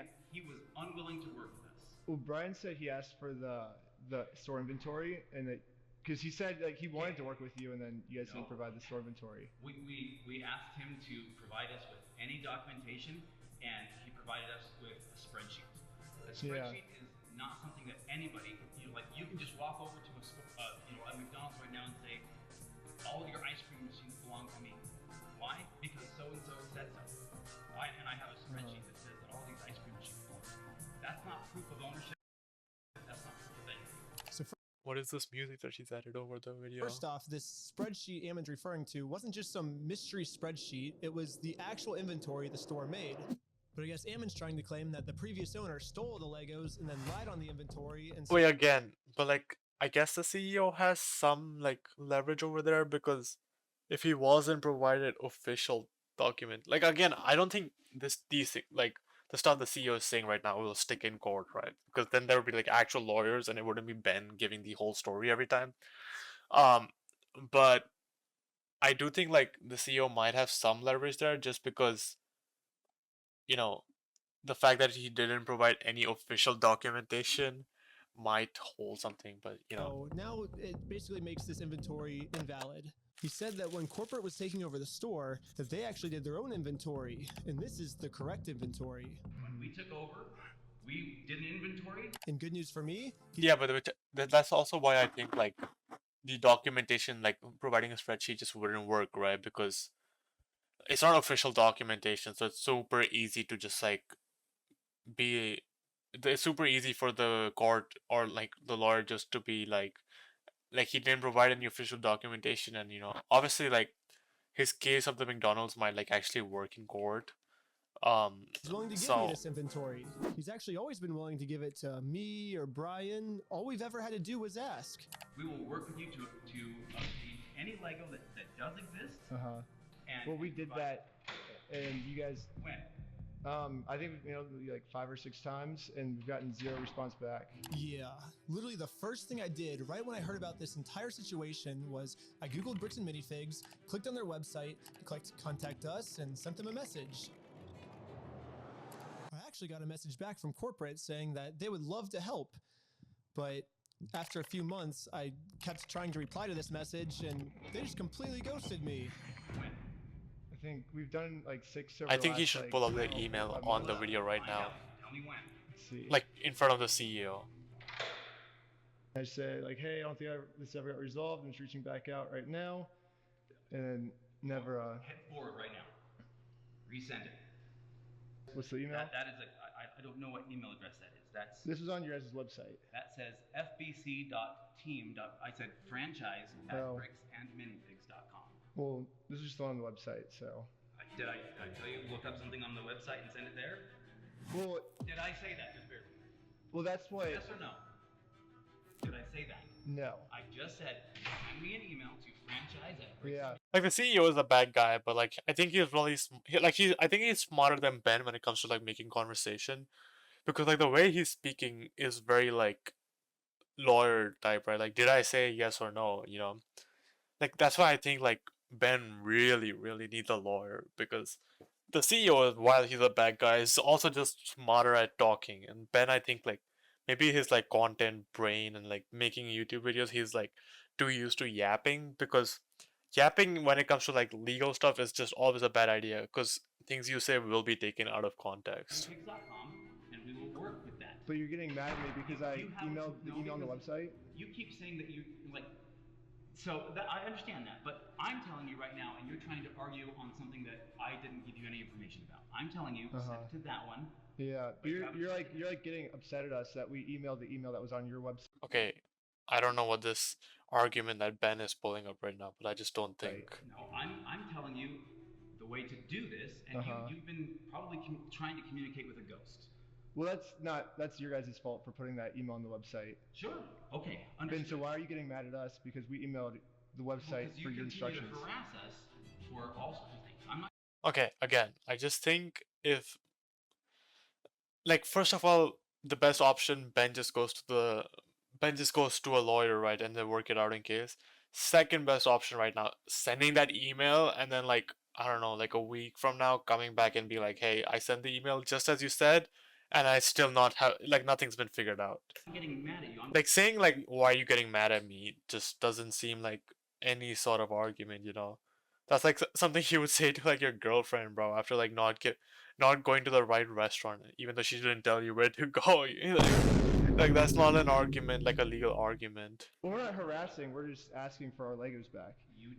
was unwilling to work with us. Well, Brian said he asked for the store inventory, and that because he said like he wanted to work with you, and then you guys didn't provide the store inventory. We asked him to provide us with any documentation, and he provided us with a spreadsheet. A spreadsheet is not something that anybody, like you can just walk over to a McDonald's right now and say, all your ice cream machines belong to me. Why? Because so and so said so. Why? And I have a spreadsheet that says that all these ice cream machines belong to me. That's not proof of ownership. That's not proof of anything. So what is this music that she's added over the video? First off, this spreadsheet Ammon's referring to wasn't just some mystery spreadsheet, it was the actual inventory the store made. But I guess Ammon's trying to claim that the previous owner stole the Legos and then lied on the inventory and wait again, but like I guess the CEO has some like leverage over there, because if he wasn't provided official document, like again, I don't think these like the stuff the CEO is saying right now will stick in court, right? Because then there would be like actual lawyers, and it wouldn't be Ben giving the whole story every time. But I do think like the CEO might have some leverage there, just because, you know, the fact that he didn't provide any official documentation might hold something, but you know. So now it basically makes this inventory invalid. He said that when corporate was taking over the store, that they actually did their own inventory, and this is the correct inventory. When we took over, we did an inventory. And good news for me? Yeah, but that's also why I think like the documentation, like providing a spreadsheet, just wouldn't work, right? Because it's not official documentation, so it's super easy to just like be it's super easy for the court or like the lawyer just to be like he didn't provide any official documentation, and obviously like his case of the McDonald's might like actually work in court. He's willing to give me So this inventory. He's actually always been willing to give it to me or Brian. All we've ever had to do was ask. We will work with you to obtain any Lego that does exist. And Well, we did that, and you guys. When? I think like 5 or 6 times, and we've gotten 0 response back. Yeah, literally the first thing I did right when I heard about this entire situation was I googled bricks and minifigs, clicked on their website, clicked contact us, and sent them a message. I actually got a message back from corporate saying that they would love to help, but after a few months, I kept trying to reply to this message, and they just completely ghosted me. I think we've done like 6 over I think he last, should like, pull up the email on the video right now, Tell me when. Let's see. like in front of the CEO. I say like, hey, I don't think this ever got resolved. I'm just reaching back out right now, and then never. Hit forward right now. Resend it. What's the email? That is I don't know what email address that is. This is on your guys' website. That says fbc.team. I said franchise at bricksandminifigs.com. Well, this is just on the website, so. Did I tell you look up something on the website and send it there? Well. Did I say that? Just barely. Well, that's what. Yes or no? Did I say that? No. I just said send me an email to franchise at bricks. Yeah. Like the CEO is a bad guy, but like I think he's really I think he's smarter than Ben when it comes to like making conversation, because like the way he's speaking is very like lawyer type, right? Like, did I say yes or no? Like that's why I think like Ben really needs a lawyer, because the CEO, while he's a bad guy, is also just smarter at talking, and Ben, I think like maybe his like content brain and like making YouTube videos, he's like too used to yapping, because yapping when it comes to like legal stuff is just always a bad idea, because things you say will be taken out of context. Pigs.com, and we will work with that. But you're getting mad at me because I emailed the email on the website. You keep saying that you like. So I understand that, but I'm telling you right now, and you're trying to argue on something that I didn't give you any information about. I'm telling you, send to that one. Yeah, but you're like getting upset at us that we emailed the email that was on your website. Okay, I don't know what this argument that Ben is pulling up right now, but I just don't think. No, I'm telling you the way to do this, and you've been probably trying to communicate with a ghost. Well, that's your guys' fault for putting that email on the website. Sure. Okay. Ben, so why are you getting mad at us because we emailed the website for your instructions? Because you continue to harass us for all sorts of things. I'm not. Okay, again, I just think if, like, first of all, the best option, Ben just goes to a lawyer, right, and they work it out in case. Second best option right now, sending that email, and then like I don't know, like a week from now, coming back and be like, hey, I sent the email just as you said, and I still not have, like, nothing's been figured out. I'm getting mad at you. Like saying like, why are you getting mad at me, just doesn't seem like any sort of argument, That's like something you would say to like your girlfriend, bro, after like not going to the right restaurant, even though she didn't tell you where to go. Like that's not an argument, like a legal argument. Well, we're not harassing. We're just asking for our Legos back.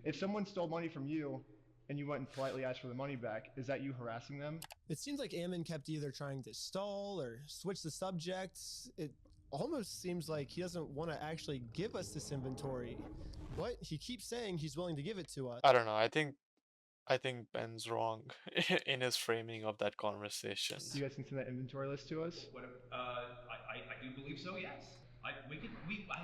If someone stole money from you, and you went and politely asked for the money back, is that you harassing them? It seems like Ammon kept either trying to stall or switch the subject. It almost seems like he doesn't want to actually give us this inventory, but he keeps saying he's willing to give it to us. I don't know. I think Ben's wrong in his framing of that conversation. You guys can send that inventory list to us? I do believe so. Yes. I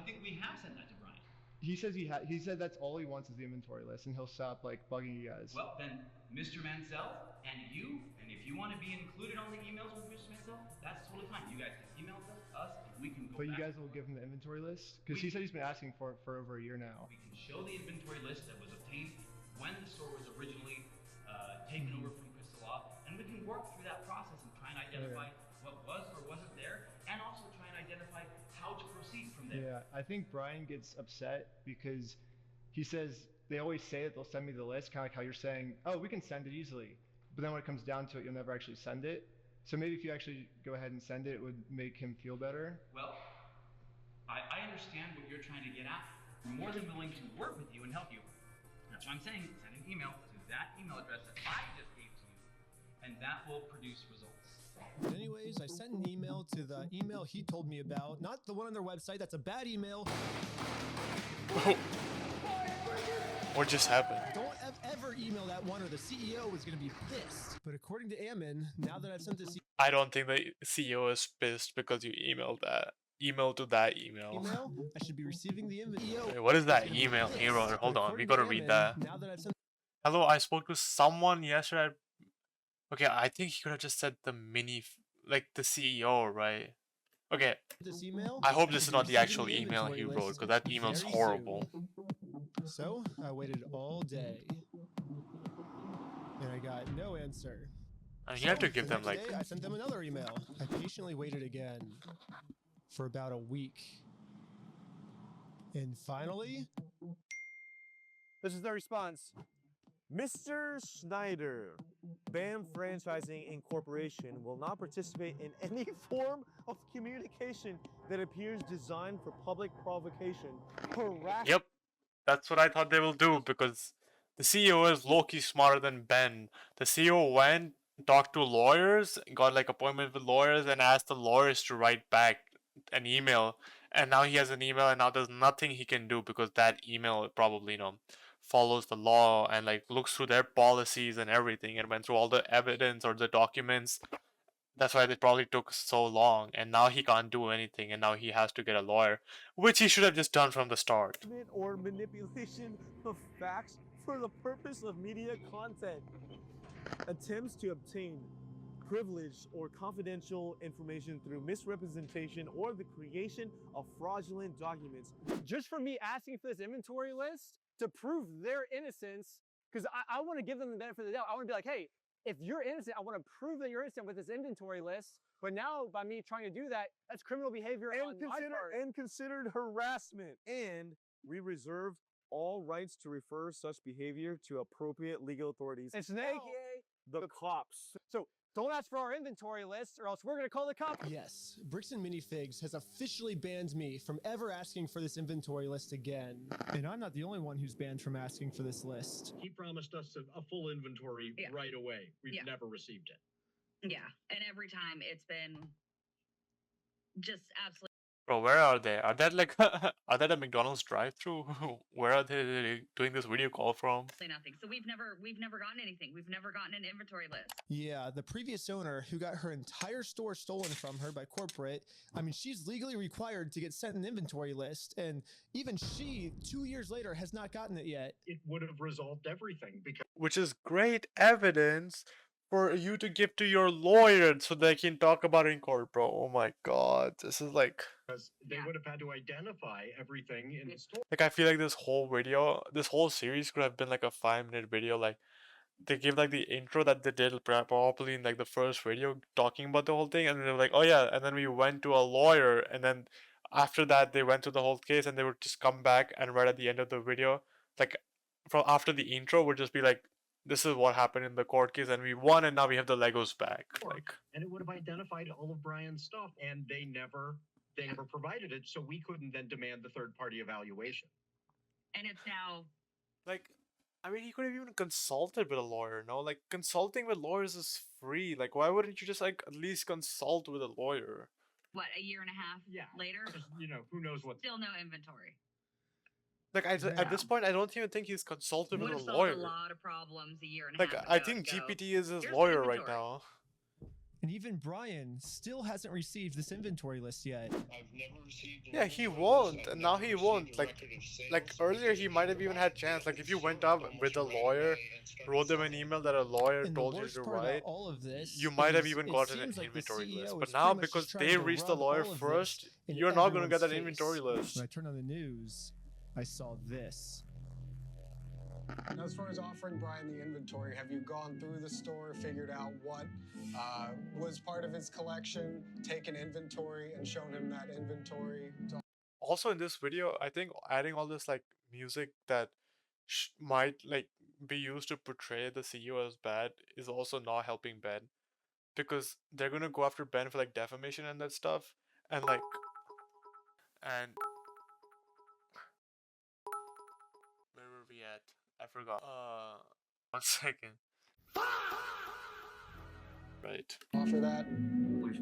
think we have sent that to Brian. He says he said that's all he wants is the inventory list, and he'll stop like bugging you guys. Well, then, Mr. Mansell and you, and if you want to be included on the emails with Mr. Mansell, that's totally fine. You guys can email us, and we can go. But you guys will give him the inventory list, because he said he's been asking for it for over a year now. We can show the inventory list that was obtained when the store was originally taken over from Crystal Law, and we can work through that process and try and identify what was or wasn't there, and also try and identify how to proceed from there. Yeah, I think Brian gets upset because he says they always say that they'll send me the list, kind of like how you're saying, oh, we can send it easily, but then when it comes down to it, you'll never actually send it. So maybe if you actually go ahead and send it, it would make him feel better. Well, I understand what you're trying to get at. I'm more than willing to work with you and help you. That's what I'm saying. Send an email to that email address that I just gave to you, and that will produce results. But anyways, I sent an email to the email he told me about, not the one on their website. That's a bad email. What just happened? Don't ever email that one or the CEO is going to be pissed. But according to Ammon, now that I've sent this I don't think the CEO is pissed because you emailed that. Email to that email. I should be receiving the invitation. Wait, what is that email he wrote? Hold on, we gotta read that. Now that I've sent Hello, I spoke to someone yesterday. Okay, I think he could have just said the like the CEO, right? Okay, this email, I hope this is not the actual email he wrote, because that email's horrible. So I waited all day, and I got no answer. And you have to give the them next like. day, I sent them another email. I patiently waited again for about a week, and finally, This is the response. Mr. Schneider, BAM Franchising Incorporation will not participate in any form of communication that appears designed for public provocation, harassment. Yep, that's what I thought they will do, because the CEO is low-key smarter than Ben. The CEO went, talked to lawyers, got like appointment with lawyers, and asked the lawyers to write back an email. And now he has an email, and now there's nothing he can do because that email probably, follows the law and like looks through their policies and everything and went through all the evidence or the documents. That's why it probably took so long, and now he can't do anything, and now he has to get a lawyer, which he should have just done from the start. Or manipulation of facts for the purpose of media content. Attempts to obtain privileged or confidential information through misrepresentation or the creation of fraudulent documents. Just for me asking for this inventory list to prove their innocence, because I want to give them the benefit of the doubt. I want to be like, hey, if you're innocent, I want to prove that you're innocent with this inventory list. But now, by me trying to do that, that's criminal behavior on my part. And considered harassment. And we reserve all rights to refer such behavior to appropriate legal authorities, It's now aka the cops. So don't ask for our inventory list, or else we're going to call the cops. yes, Bricks and Minifigs has officially banned me from ever asking for this inventory list again. And I'm not the only one who's banned from asking for this list. He promised us a full inventory right away. We've never received it. Yeah, and every time it's been just absolutely. Bro, where are they? Are that like are that a McDonald's drive-thru? Where are they doing this video call from? Nothing. So we've never gotten anything. We've never gotten an inventory list. Yeah, the previous owner who got her entire store stolen from her by corporate, I mean, she's legally required to get sent an inventory list, and even she, 2 years later, has not gotten it yet. It would have resolved everything because Which is great evidence for you to give to your lawyer so they can talk about it in court, bro. Oh my god, this is like they would have had to identify everything in the store. like I feel like this whole video, this whole series could have been like a 5-minute video. Like they give like the intro that they did probably in like the first video talking about the whole thing, and they were like, oh yeah, and then we went to a lawyer, and then after that they went to the whole case, and they would just come back and right at the end of the video, like from after the intro, would just be like, this is what happened in the court case, and we won, and now we have the Legos back. Like, and it would have identified all of Brian's stuff, and they never provided it, so we couldn't then demand the third-party evaluation. And it's now like, I mean, he could have even consulted with a lawyer, no? Like, consulting with lawyers is free. Like, why wouldn't you just, like, at least consult with a lawyer? what, a year and a half later? Who knows what. Still no inventory. Like, at this point, I don't even think he's consulted with Would a have solved lawyer. a lot of problems a year and a Like, half ago. I think to go, GPT is his "Here's lawyer the right inventory." now. And even Brian still hasn't received this inventory list yet. I've never received. Yeah, he won't, and now he won't. Like earlier, he might have even had chance. Like, if you went up with a lawyer, wrote them an email that a lawyer And the told you worst to part about write, all of this you might have is even it gotten an seems like the inventory CEO list. is But now, pretty much because just trying they to reached the rub lawyer all of first, this in you're not going to everyone's get that face. inventory list. When I turned on the news, I saw this. Now, as far as offering Brian the inventory, have you gone through the store, figured out what was part of his collection, taken inventory, and shown him that inventory? Also, in this video, I think adding all this like music that might like be used to portray the CEO as bad is also not helping Ben, because they're gonna go after Ben for like defamation and that stuff, and like, and where were we at? I forgot. 1 second. right. Offer that.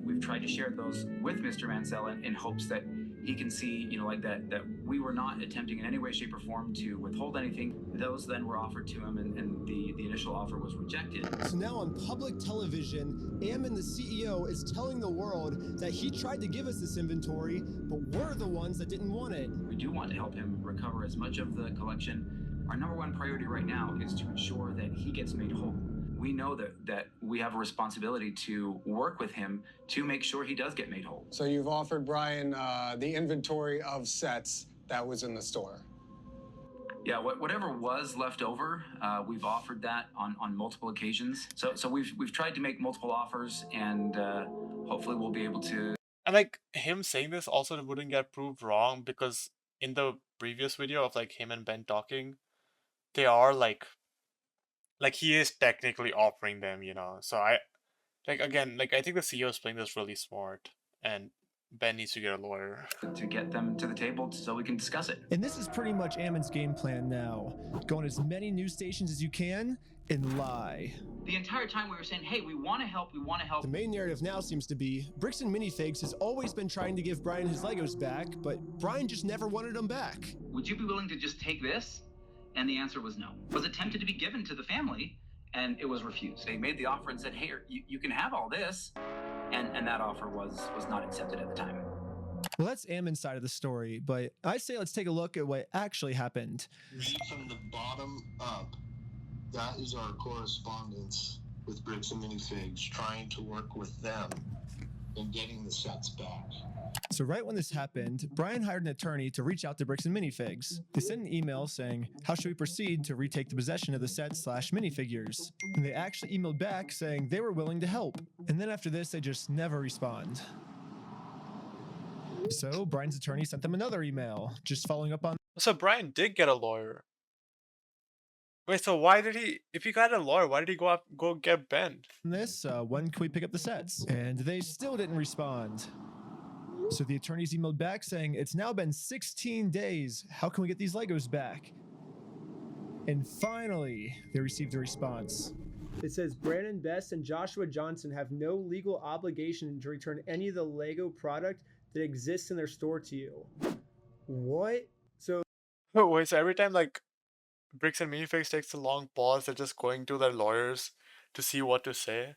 We've tried to share those with Mr. Mansell in hopes that he can see, you know, like that we were not attempting in any way, shape, or form to withhold anything. Those then were offered to him, and the initial offer was rejected. So now on public television, Ammon, the CEO, is telling the world that he tried to give us this inventory, but we're the ones that didn't want it. We do want to help him recover as much of the collection. Our number one priority right now is to ensure that he gets made whole. We know that we have a responsibility to work with him to make sure he does get made whole. So you've offered Brian the inventory of sets that was in the store. Yeah, whatever was left over, we've offered that on multiple occasions. So we've tried to make multiple offers, and hopefully we'll be able to. And like him saying this also wouldn't get proved wrong, because in the previous video of like him and Ben talking, they are like he is technically offering them, you know. So I like, again, like I think the CEO is playing this really smart, and Ben needs to get a lawyer to get them to the table so we can discuss it. And this is pretty much Ammon's game plan now. Go on as many news stations as you can and lie. The entire time we were saying, hey, we want to help, we want to help. The main narrative now seems to be Bricks and Minifigs has always been trying to give Brian his Legos back, but Brian just never wanted them back. Would you be willing to just take this? And the answer was no. It was attempted to be given to the family, and it was refused. They made the offer and said, hey, you can have all this, and that offer was not accepted at the time. Well, that's Ammon's side of the story, but I say let's take a look at what actually happened. Read from the bottom up. That is our correspondence with Bricks and Minifigs, trying to work with them in getting the sets back. So right when this happened, Brian hired an attorney to reach out to Bricks and Minifigs. They sent an email saying, how should we proceed to retake the possession of the sets/minifigures? And they actually emailed back saying they were willing to help. And then after this, they just never respond. So Brian's attorney sent them another email, just following up on. So Brian did get a lawyer. Wait, so why did he, if he got a lawyer, why did he go get Ben? This, when can we pick up the sets? And they still didn't respond. So the attorneys emailed back saying, it's now been 16 days. How can we get these Legos back? And finally, they received a response. It says Brandon Best and Joshua Johnson have no legal obligation to return any of the Lego product that exists in their store to you. What? So Oh, wait, so every time like Bricks and Minifigs takes a long pause, they're just going to their lawyers to see what to say,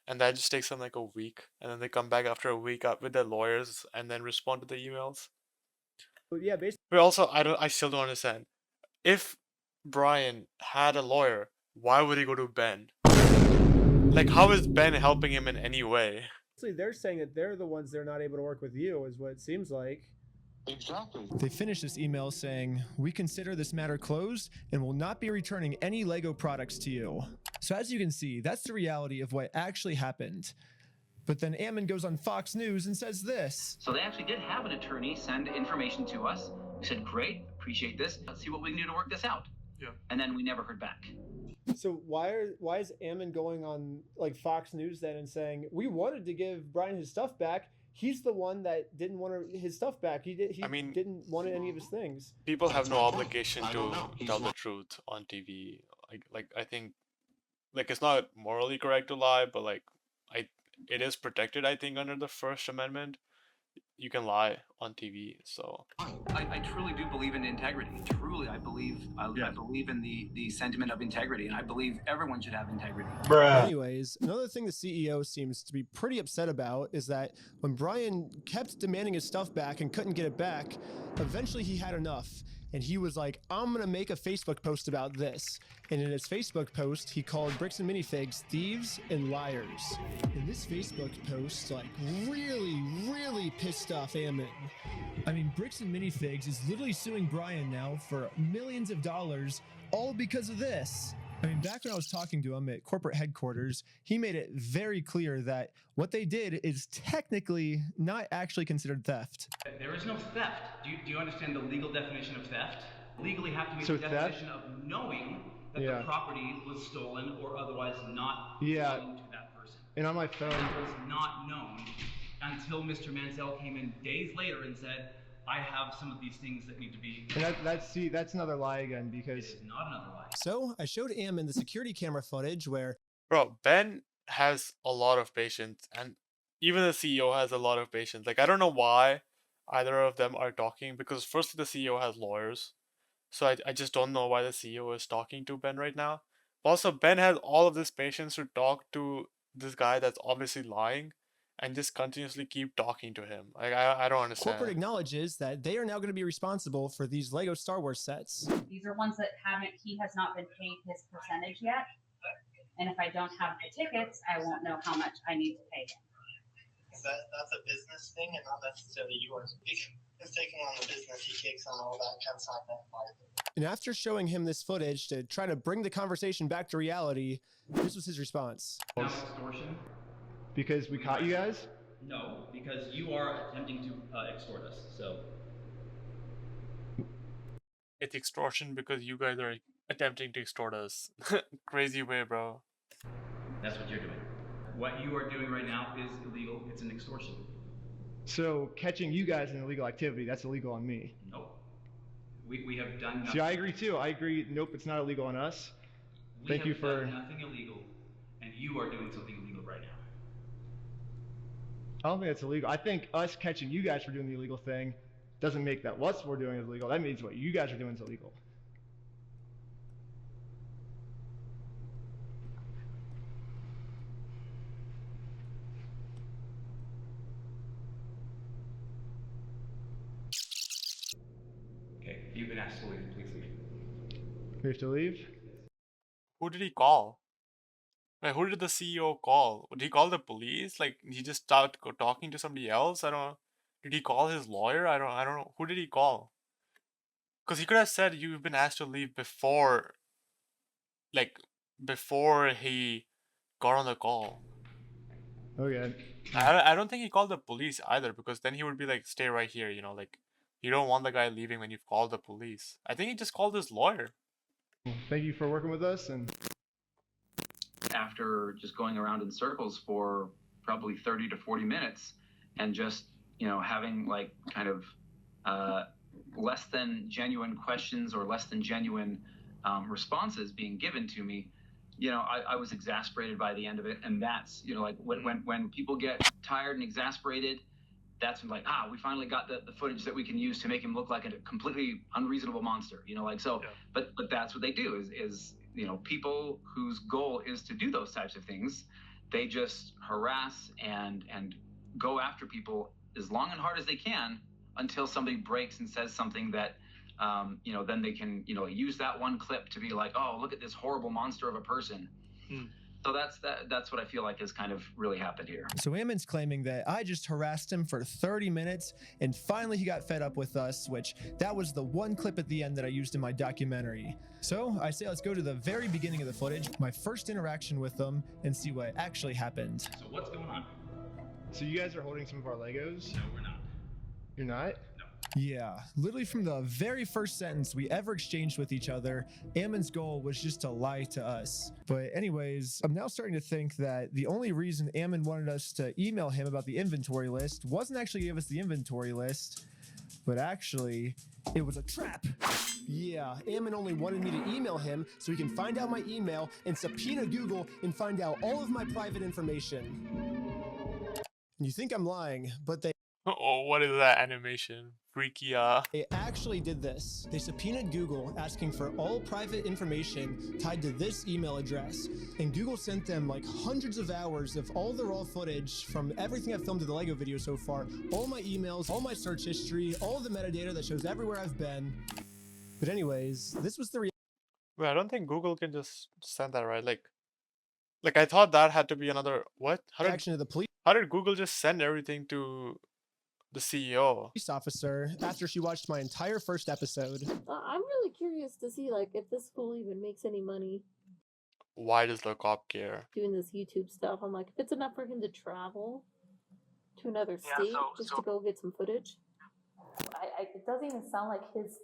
and that just takes them like a week, and then they come back after a week up with their lawyers and then respond to the emails. yeah, basically. But also, I still don't understand. If Brian had a lawyer, why would he go to Ben? Like, how is Ben helping him in any way? They're saying that they're the ones that are not able to work with you, is what it seems like. Exactly. They finished this email saying, we consider this matter closed and will not be returning any Lego products to you. So as you can see, that's the reality of what actually happened. But then Ammon goes on Fox News and says this. So they actually did have an attorney send information to us. We said, great, appreciate this. Let's see what we can do to work this out. Yeah. And then we never heard back. So why is Ammon going on like Fox News then and saying we wanted to give Brian his stuff back? He's the one that didn't want his stuff back. He didn't want any of his things. People have no obligation to tell the truth on TV. Like I think, like, it's not morally correct to lie, but like it is protected, I think, under the First Amendment. You can lie on TV, so I truly do believe in integrity. Truly, I believe in the sentiment of integrity, and I believe everyone should have integrity. Anyways, another thing the CEO seems to be pretty upset about is that when Brian kept demanding his stuff back and couldn't get it back, eventually he had enough. And he was like, I'm going to make a Facebook post about this. And in his Facebook post, he called Bricks and Minifigs thieves and liars. And this Facebook post, like, really pissed off Ammon. I mean, Bricks and Minifigs is literally suing Brian now for millions of dollars, all because of this. I mean, back when I was talking to him at corporate headquarters, he made it very clear that what they did is technically not actually considered theft. There is no theft. Do you understand the legal definition of theft? Legally have to be So the definition of knowing that the property was stolen or otherwise not belonging to that person. And on my phone, that was not known until Mr. Mansell came in days later and said, I have some of these things that need to be. And that's another lie again, because not another lie. So I showed Ammon the security camera footage where, bro, Ben has a lot of patience, and even the CEO has a lot of patience. Like I don't know why either of them are talking, because firstly the CEO has lawyers, so I just don't know why the CEO is talking to Ben right now. But also Ben has all of this patience to talk to this guy that's obviously lying, and just continuously keep talking to him. Like I don't Corporate understand. acknowledges that they are now going to be responsible for these LEGO Star Wars sets. These are ones that he has not been paid his percentage yet. And if I don't have the tickets, I won't know how much I need to pay him. That's a business thing and not necessarily yours. He's taking on the business, he takes on all that kind of side that. And after showing him this footage to try to bring the conversation back to reality, this was his response. Now extortion? Because we caught you guys? No, because you are attempting to extort us, so. It's extortion because you guys are attempting to extort us. Crazy way, bro. That's what you're doing. What you are doing right now is illegal. It's an extortion. So catching you guys in illegal activity, that's illegal on me. Nope. We have done nothing. See, I agree too. I agree. Nope, it's not illegal on us. Thank you for. We have done nothing illegal, and you are doing something illegal right now. I don't think that's illegal. I think us catching you guys for doing the illegal thing doesn't make that what we're doing is illegal. That means what you guys are doing is illegal. Okay, you've been asked to leave. Please leave. We have to leave? Who did he call? Like, who did the CEO call? Did he call the police? Like, he just started talking to somebody else? I don't know. Did he call his lawyer? I don't know. Who did he call? Because he could have said you've been asked to leave before, like, before he got on the call. Okay. I don't think he called the police either, because then he would be like, stay right here, you know, like, you don't want the guy leaving when you've called the police. I think he just called his lawyer. Thank you for working with us. And after just going around in circles for probably 30 to 40 minutes and just, you know, having like kind of less than genuine questions or less than genuine responses being given to me, you know, I was exasperated by the end of it. And that's, you know, like when people get tired and exasperated, that's when like, we finally got the footage that we can use to make him look like a completely unreasonable monster, you know, like, so, yeah. But that's what they do is, you know, people whose goal is to do those types of things, they just harass and go after people as long and hard as they can until somebody breaks and says something that, you know, then they can, you know, use that one clip to be like, oh, look at this horrible monster of a person. So that's what I feel like has kind of really happened here. So Ammon's claiming that I just harassed him for 30 minutes and finally he got fed up with us, which that was the one clip at the end that I used in my documentary. So I say let's go to the very beginning of the footage, my first interaction with them, and see what actually happened. So what's going on? So you guys are holding some of our Legos? No, we're not. You're not? No. Yeah, literally from the very first sentence we ever exchanged with each other, Ammon's goal was just to lie to us. But anyways, I'm now starting to think that the only reason Ammon wanted us to email him about the inventory list wasn't actually to give us the inventory list, but actually it was a trap. Yeah, Ammon only wanted me to email him so he can find out my email and subpoena Google and find out all of my private information. And you think I'm lying, but they Oh, what is that animation? Freaky, They actually did this. They subpoenaed Google asking for all private information tied to this email address. And Google sent them like hundreds of hours of all the raw footage from everything I've filmed in the LEGO video so far. All my emails, all my search history, all of the metadata that shows everywhere I've been. But anyways, this was the Wait, I don't think Google can just send that, right? Like I thought that had to be another, what? reaction of the police. How did Google just send everything to the CEO? Police officer after she watched my entire first episode. I'm really curious to see like if this school even makes any money Why does the cop care? doing this YouTube stuff. I'm like, if it's enough for him to travel to another state just to go get some footage. It doesn't even sound like his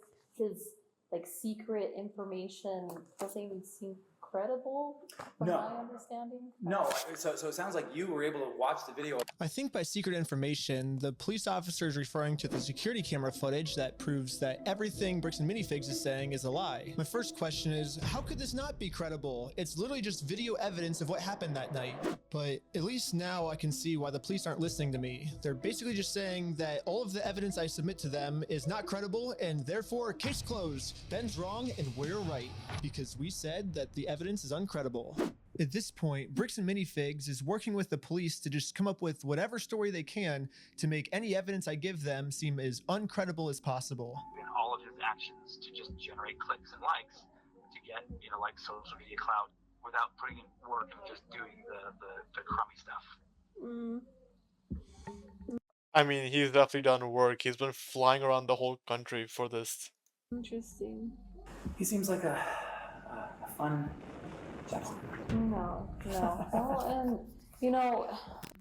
like secret information doesn't even seem credible, from No. my understanding. No, so it sounds like you were able to watch the video. I think by secret information, the police officer is referring to the security camera footage that proves that everything Bricks and Minifigs is saying is a lie. My first question is, how could this not be credible? It's literally just video evidence of what happened that night. But at least now I can see why the police aren't listening to me. They're basically just saying that all of the evidence I submit to them is not credible, and therefore, case closed. Ben's wrong and we're right, because we said that the evidence is uncredible. At this point, Bricks and Minifigs is working with the police to just come up with whatever story they can to make any evidence I give them seem as uncredible as possible. In all of his actions to just generate clicks and likes to get, like social media clout without putting in work and just doing the crummy stuff. I mean, he's definitely done work. He's been flying around the whole country for this. Interesting. He seems like a fun gentleman. No. Well, and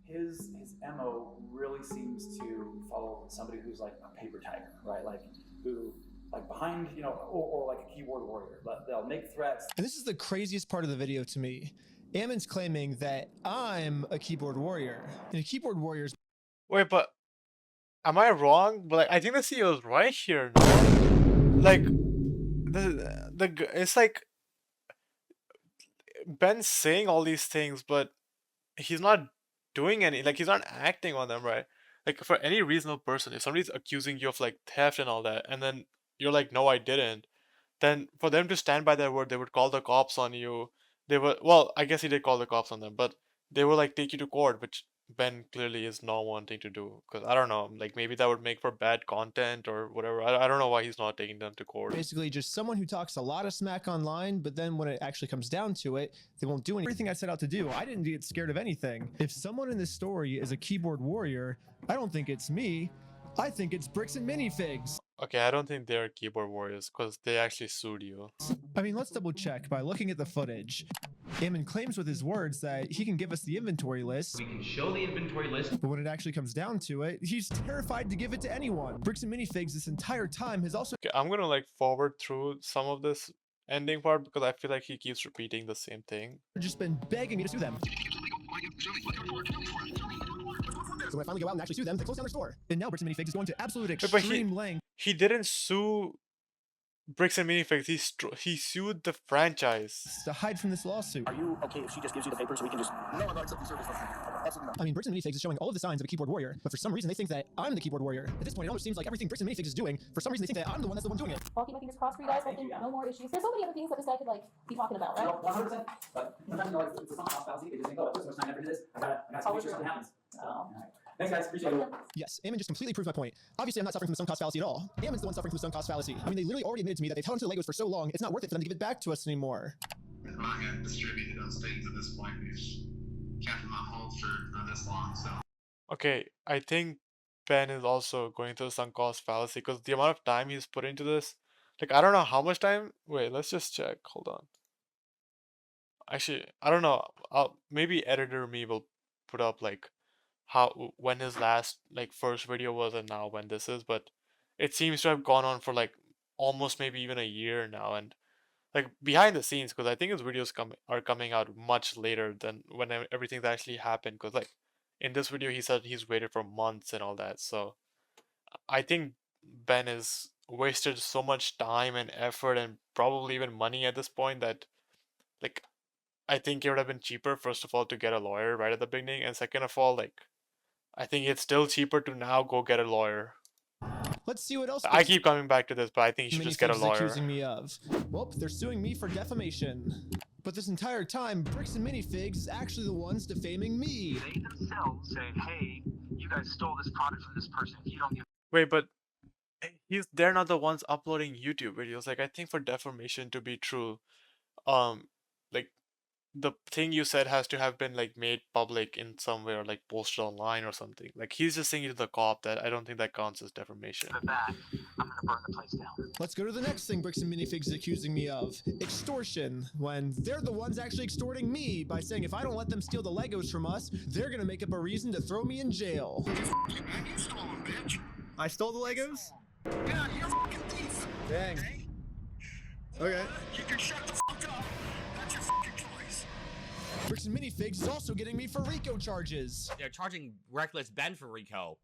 His MO really seems to follow somebody who's like a paper tiger, right? Like who, like behind, or like a keyboard warrior. But they'll make threats. And this is the craziest part of the video to me. Ammon's claiming that I'm a keyboard warrior, and a keyboard warrior's. Wait, but am I wrong? But I think the CEO is right here. No? Like it's like Ben's saying all these things, but he's not doing any. Like he's not acting on them, right? Like for any reasonable person, if somebody's accusing you of like theft and all that, and then you're like, no, I didn't, then for them to stand by their word, they would call the cops on you. They were, well, I guess he did call the cops on them, but they will like take you to court, which Ben clearly is not wanting to do. Because I don't know, like maybe that would make for bad content or whatever. I don't know why he's not taking them to court. Basically just someone who talks a lot of smack online, but then when it actually comes down to it, they won't do everything I set out to do. I didn't get scared of anything. If someone in this story is a keyboard warrior, I don't think it's me. I think it's Bricks and Minifigs. Okay, I don't think they're keyboard warriors because they actually sued you. I mean, let's double check by looking at the footage. Ammon claims with his words that he can give us the inventory list. We can show the inventory list. But when it actually comes down to it, he's terrified to give it to anyone. Bricks and Minifigs this entire time has also... Okay, I'm gonna like forward through some of this ending part because I feel like he keeps repeating the same thing. just been begging me to sue them. So when I finally go out and actually sue them, they close down their store. And now Bricks and Minifigs is going to absolute extreme length. He didn't sue Bricks and Minifigs. He sued the franchise to hide from this lawsuit. Are you okay if she just gives you the paper so we can just... No, I'm not accepting service. Absolutely not. I mean, Bricks and Minifigs is showing all of the signs of a keyboard warrior, but for some reason they think that I'm the keyboard warrior. At this point, it almost seems like everything Bricks and Minifigs is doing, for some reason they think that I'm the one that's the one doing it. I'll keep my fingers crossed for you guys. Hoping no more issues. There's so many other things that this guy could be talking about, right? 100%. But sometimes it's a sunk cost fallacy. They just think, oh, this person I never did this. I gotta make sure something happens. Thanks, guys. Appreciate it. Yes, Ammon just completely proves my point. Obviously, I'm not suffering from the sunk cost fallacy at all. Ammon's the one suffering from the sunk cost fallacy. I mean, they literally already admitted to me that they've held onto the Legos for so long, it's not worth it for them to give it back to us anymore. Manga distributed those things at this point. We've kept them on hold for this long, so. Okay, I think Ben is also going through the sunk cost fallacy because the amount of time he's put into this, like I don't know how much time. Wait, let's just check. Hold on. Actually, I don't know. Maybe editor me will put up like when his last first video was and now when this is, but it seems to have gone on for like almost maybe even a year now, and like behind the scenes, because I think his videos are coming out much later than when everything's actually happened, because like in this video he said he's waited for months and all that. So I think Ben has wasted so much time and effort and probably even money at this point that like I think it would have been cheaper, first of all, to get a lawyer right at the beginning, and second of all, like I think it's still cheaper to now go get a lawyer. Let's see what else. I keep coming back to this, but I think you should just get a lawyer. Accusing me of. Well, they're suing me for defamation. But this entire time, Bricks and Minifigs is actually the ones defaming me. They themselves say, "Hey, you guys stole this product from this person. If you don't give..." Wait, but they're not the ones uploading YouTube videos. Like I think for defamation to be true, like the thing you said has to have been like made public in some way or like posted online or something. Like he's just saying to the cop that I don't think that counts as defamation. I'm gonna burn the place down. Let's go to the next thing Bricks and Minifigs is accusing me of. Extortion. When they're the ones actually extorting me by saying if I don't let them steal the Legos from us, they're gonna make up a reason to throw me in jail. You stole them, bitch. I stole the Legos? Yeah, you're a fucking thief. Dang. Okay. You can shut the fuck up. That's your fucking Bricks and Minifigs is also getting me for RICO charges. They're charging Reckless Ben for RICO.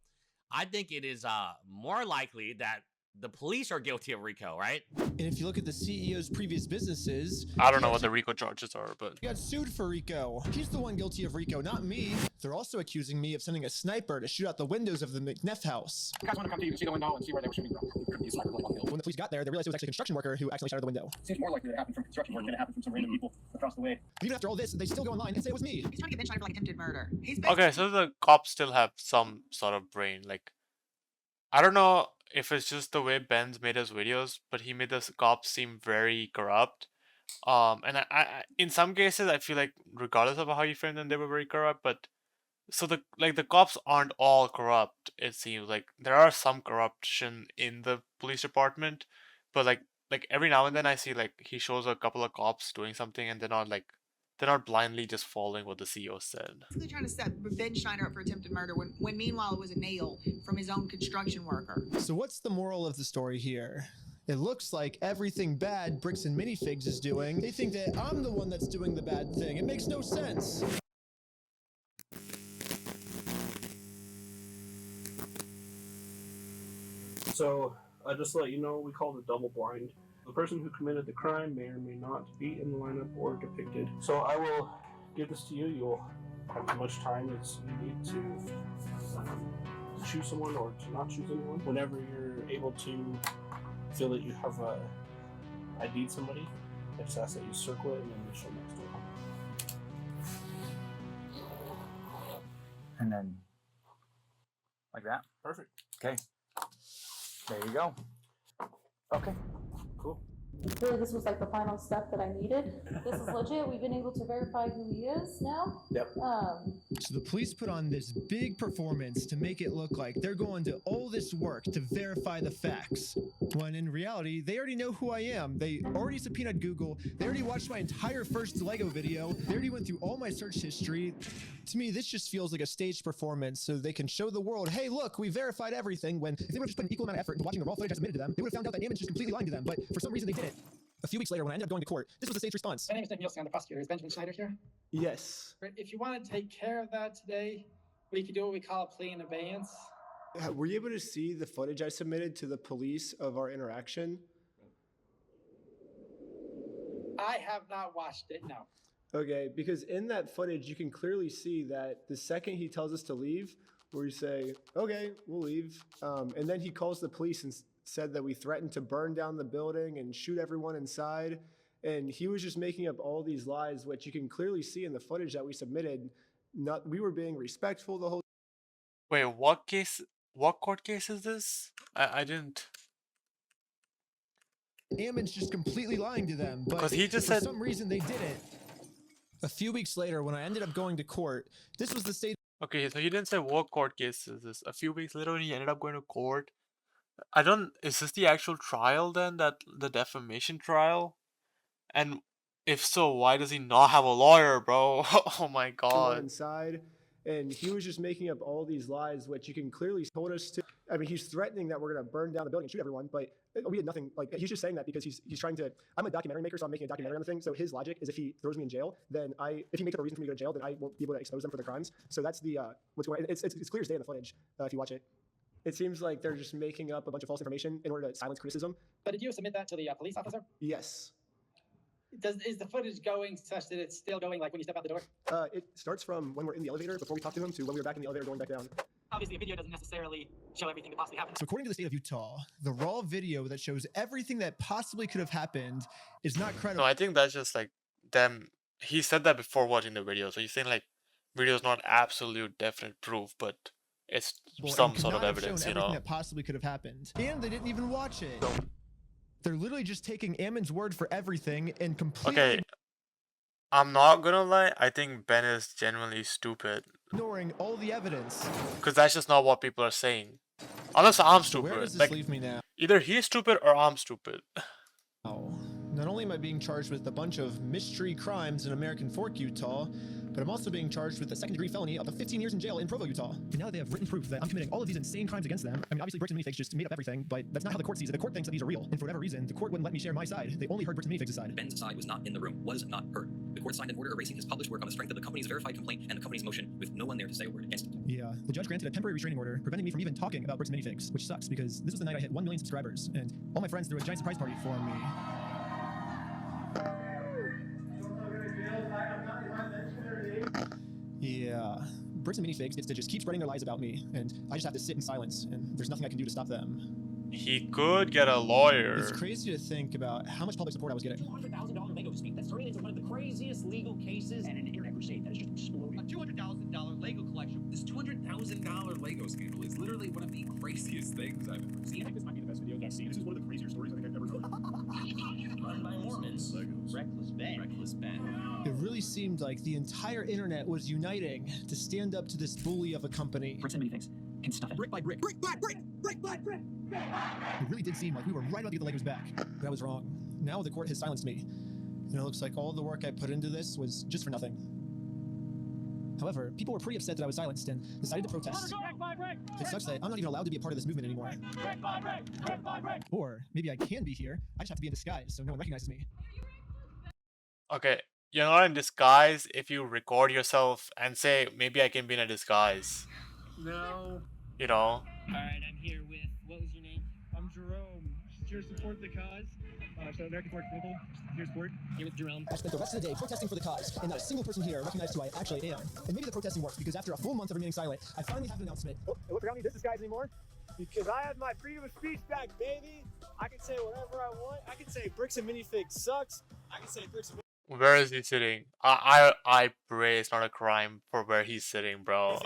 I think it is more likely that the police are guilty of RICO, right? And if you look at the CEO's previous businesses, I don't know what the RICO charges are, but he got sued for RICO. He's the one guilty of RICO, not me. They're also accusing me of sending a sniper to shoot out the windows of the McNeff house. You guys want to come to you can see the window and see where they were shooting from. It could be a sniper bullet on the hill. When the police got there, they realized it was actually a construction worker who accidentally shattered the window. Seems more likely that it happened from construction work than it happened from some random people across the way. But even after all this, they still go online and say it was me. He's trying to get Ben Schneider for like attempted murder. okay, so the cops still have some sort of brain. Like, I don't know if it's just the way Ben's made his videos, but he made the cops seem very corrupt. And I in some cases I feel like regardless of how you frame them, they were very corrupt. But so the cops aren't all corrupt. It seems like there are some corruption in the police department, but like every now and then I see like he shows a couple of cops doing something, and they're not blindly just following what the CEO said. Basically trying to set Ben Schneider up for attempted murder when meanwhile it was a nail from his own construction worker. So what's the moral of the story here? It looks like everything bad Bricks and Minifigs is doing, they think that I'm the one that's doing the bad thing. It makes no sense. So, just to let you know, we call it double blind. The person who committed the crime may or may not be in the lineup or depicted. So I will give this to you. You'll have as much time as you need to choose someone or to not choose anyone. Whenever you're able to feel that you have ID'd somebody, I just ask that you circle it and then initial next to it. And then, like that? Perfect. Okay. There you go. Okay. Cool. Really, this was like the final step that I needed. This is legit. We've been able to verify who he is now. Yep. So the police put on this big performance to make it look like they're going to all this work to verify the facts. When in reality, they already know who I am. They already subpoenaed Google. They already watched my entire first LEGO video. They already went through all my search history. To me, this just feels like a staged performance so they can show the world, hey, look, we verified everything, when if they would have just put an equal amount of effort into watching the raw footage I submitted to them, they would have found out that Ammons just completely lying to them. But for some reason, they didn't. A few weeks later, when I ended up going to court, this was the staged response. My name is Nick Nielsen. I'm the prosecutor. Is Benjamin Schneider here? Yes. If you want to take care of that today, we could do what we call a plea in abeyance. Were you able to see the footage I submitted to the police of our interaction? I have not watched it, no. Okay, because in that footage, you can clearly see that the second he tells us to leave, we say, okay, we'll leave. And then he calls the police and said that we threatened to burn down the building and shoot everyone inside. And he was just making up all these lies, which you can clearly see in the footage that we submitted. We were being respectful the whole. Wait, what case? What court case is this? I didn't. Ammon's just completely lying to them, but 'Cause he just for said- some reason they didn't. A few weeks later, when I ended up going to court, this was the state. Okay, so he didn't say what court case is this. A few weeks later, when he ended up going to court. Is this the actual trial then? That the defamation trial? And if so, why does he not have a lawyer, bro? Oh my god. Inside, and he was just making up all these lies, which you can clearly told us to. I mean, he's threatening that we're gonna burn down the building and shoot everyone, but we had nothing. Like, he's just saying that because he's trying to. I'm a documentary maker, so I'm making a documentary on the thing. So his logic is if he throws me in jail, then if he makes up a reason for me to go to jail, then I won't be able to expose them for their crimes. So that's the what's going. It's clear as day in the footage if you watch it. It seems like they're just making up a bunch of false information in order to silence criticism. But did you submit that to the police officer? Yes. Is the footage going such that it's still going like when you step out the door? It starts from when we're in the elevator before we talk to him to when we were back in the elevator going back down. Obviously, a video doesn't necessarily show everything that possibly happened. So according to the state of Utah, the raw video that shows everything that possibly could have happened is not credible. No, I think that's just like them. He said that before watching the video, so he's saying like video is not absolute definite proof, but it's some sort of evidence, you know. Everything that possibly could have happened, and they didn't even watch it. They're literally just taking Ammon's word for everything and completely. Okay, I'm not gonna lie. I think Ben is genuinely stupid. Ignoring all the evidence. Because that's just not what people are saying. Unless I'm So where does stupid. this Like, leave me now? either he's stupid or I'm stupid. Not only am I being charged with a bunch of mystery crimes in American Fork, Utah, but I'm also being charged with a second-degree felony up to 15 years in jail in Provo, Utah. And now that they have written proof that I'm committing all of these insane crimes against them, I mean, obviously Bricks and Minifigs just made up everything, but that's not how the court sees it. The court thinks that these are real, and for whatever reason, the court wouldn't let me share my side. They only heard Bricks and Minifigs' side. Ben's side was not in the room, was not heard. The court signed an order erasing his published work on the strength of the company's verified complaint and the company's motion, with no one there to say a word against it. Yeah, the judge granted a temporary restraining order, preventing me from even talking about Bricks and Minifigs, which sucks because this was the night I hit 1 million subscribers, and all my friends threw a giant surprise party for me. Yeah, Bricks and Minifigs gets to just keep spreading their lies about me, and I just have to sit in silence, and there's nothing I can do to stop them. He could get a lawyer. It's crazy to think about how much public support I was getting. $200,000 Lego dispute that's turning into one of the craziest legal cases and an internet crusade that is just exploding. A $200,000 Lego collection. This $200,000 Lego scandal is literally one of the craziest things I've ever seen. I think this might be the best video I've seen. This is one of the crazier stories I think I've ever heard. Run by Mormons. Reckless Ben. Reckless Ben. It really seemed like the entire internet was uniting to stand up to this bully of a company. Bricks and Minifigs can stuff it brick by brick. Brick by brick. Brick by brick. It really did seem like we were right about to get the Legos back, but I was wrong. Now the court has silenced me, and it looks like all the work I put into this was just for nothing. However, people were pretty upset that I was silenced and decided to protest. It sucks that I'm not even allowed to be a part of this movement anymore. Or maybe I can be here, I just have to be in disguise so no one recognizes me. Okay, you're not in disguise if you record yourself and say, maybe I can be in a disguise. No. You know? Alright, I'm here with, what was your name? I'm Jerome. Just here to support the cause. So American Forward People, here to support. Here with Jerome. I spent the rest of the day protesting for the cause, and not a single person here recognized who I actually am. And maybe the protesting worked, because after a full month of remaining silent, I finally have an announcement. Oh, look around me, this disguise anymore? Because I have my freedom of speech back, baby. I can say whatever I want. I can say Bricks and Minifigs sucks. I can say Bricks and Where is he sitting? I pray it's not a crime for where he's sitting, bro.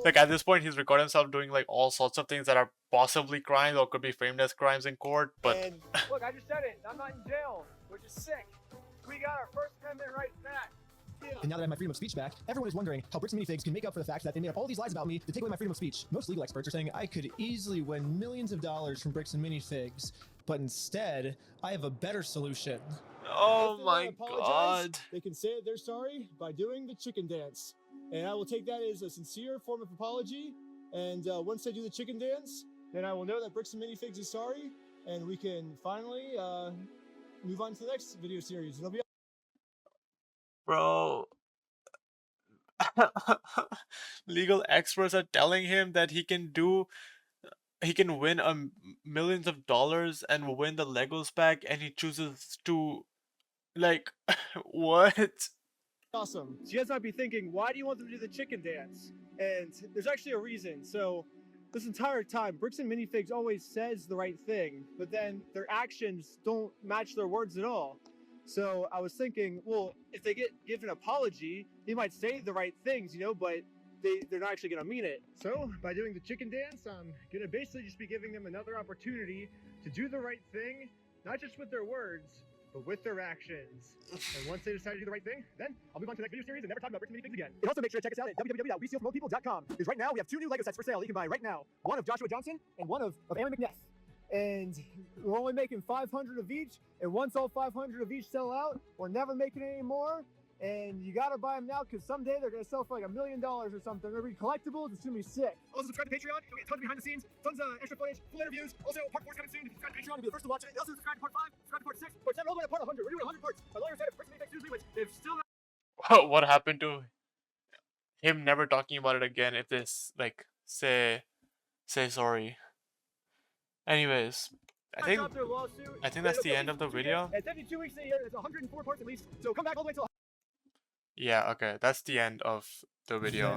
Like at this point, he's recording himself doing like all sorts of things that are possibly crimes or could be framed as crimes in court. But And look, I just said it. I'm not in jail, which is sick. We got our First Amendment rights back. Yeah. And now that I have my freedom of speech back, everyone is wondering how Bricks and Minifigs can make up for the fact that they made up all these lies about me to take away my freedom of speech. Most legal experts are saying I could easily win millions of dollars from Bricks and Minifigs, but instead, I have a better solution. Oh If they my wanna apologize, god. They can say they're sorry by doing the chicken dance. And I will take that as a sincere form of apology. And once they do the chicken dance, then I will know that Bricks and Minifigs is sorry. And we can finally move on to the next video series. It'll be Bro. Legal experts are telling him that he can win millions of dollars and win the Legos back, and he chooses to, like, what? awesome. So you guys might be thinking, why do you want them to do the chicken dance? And there's actually a reason. So this entire time, Bricks and Minifigs always says the right thing, but then their actions don't match their words at all. So I was thinking, well, if they get given an apology, they might say the right things, you know, but they're not actually going to mean it. So by doing the chicken dance, I'm going to basically just be giving them another opportunity to do the right thing, not just with their words, but with their actions. And once they decide to do the right thing, then I'll move on to the next video series and never talk about Bricks and Minifigs again. And also make sure to check us out at www.WeStealFromOldPeople.com, because right now we have 2 new Lego sets for sale that you can buy right now. One of Joshua Johnson and one of Aaron McNess. And we're only making 500 of each, and once all 500 of each sell out, we're never making any more. And you gotta buy them now, because someday they're gonna sell for like $1 million or something. They're gonna be collectibles. It's gonna be sick. Also subscribe to Patreon. You'll get tons of behind the scenes, tons of extra footage, full interviews. Also, part 4 is coming soon. If you subscribe to Patreon, you'll be the first to watch it. Also subscribe to part 5, subscribe to part 6, part 7, all the way to part 100. We're doing 100 parts. My lawyer said if Bricks and Minifigs usually wins, they've still not. What happened to him never talking about it again if this, like, say sorry. Anyways, I think that's the end of the video. It's 72 weeks a year. It's 104 parts at least. So come back all the way till. Yeah, okay, that's the end of the video.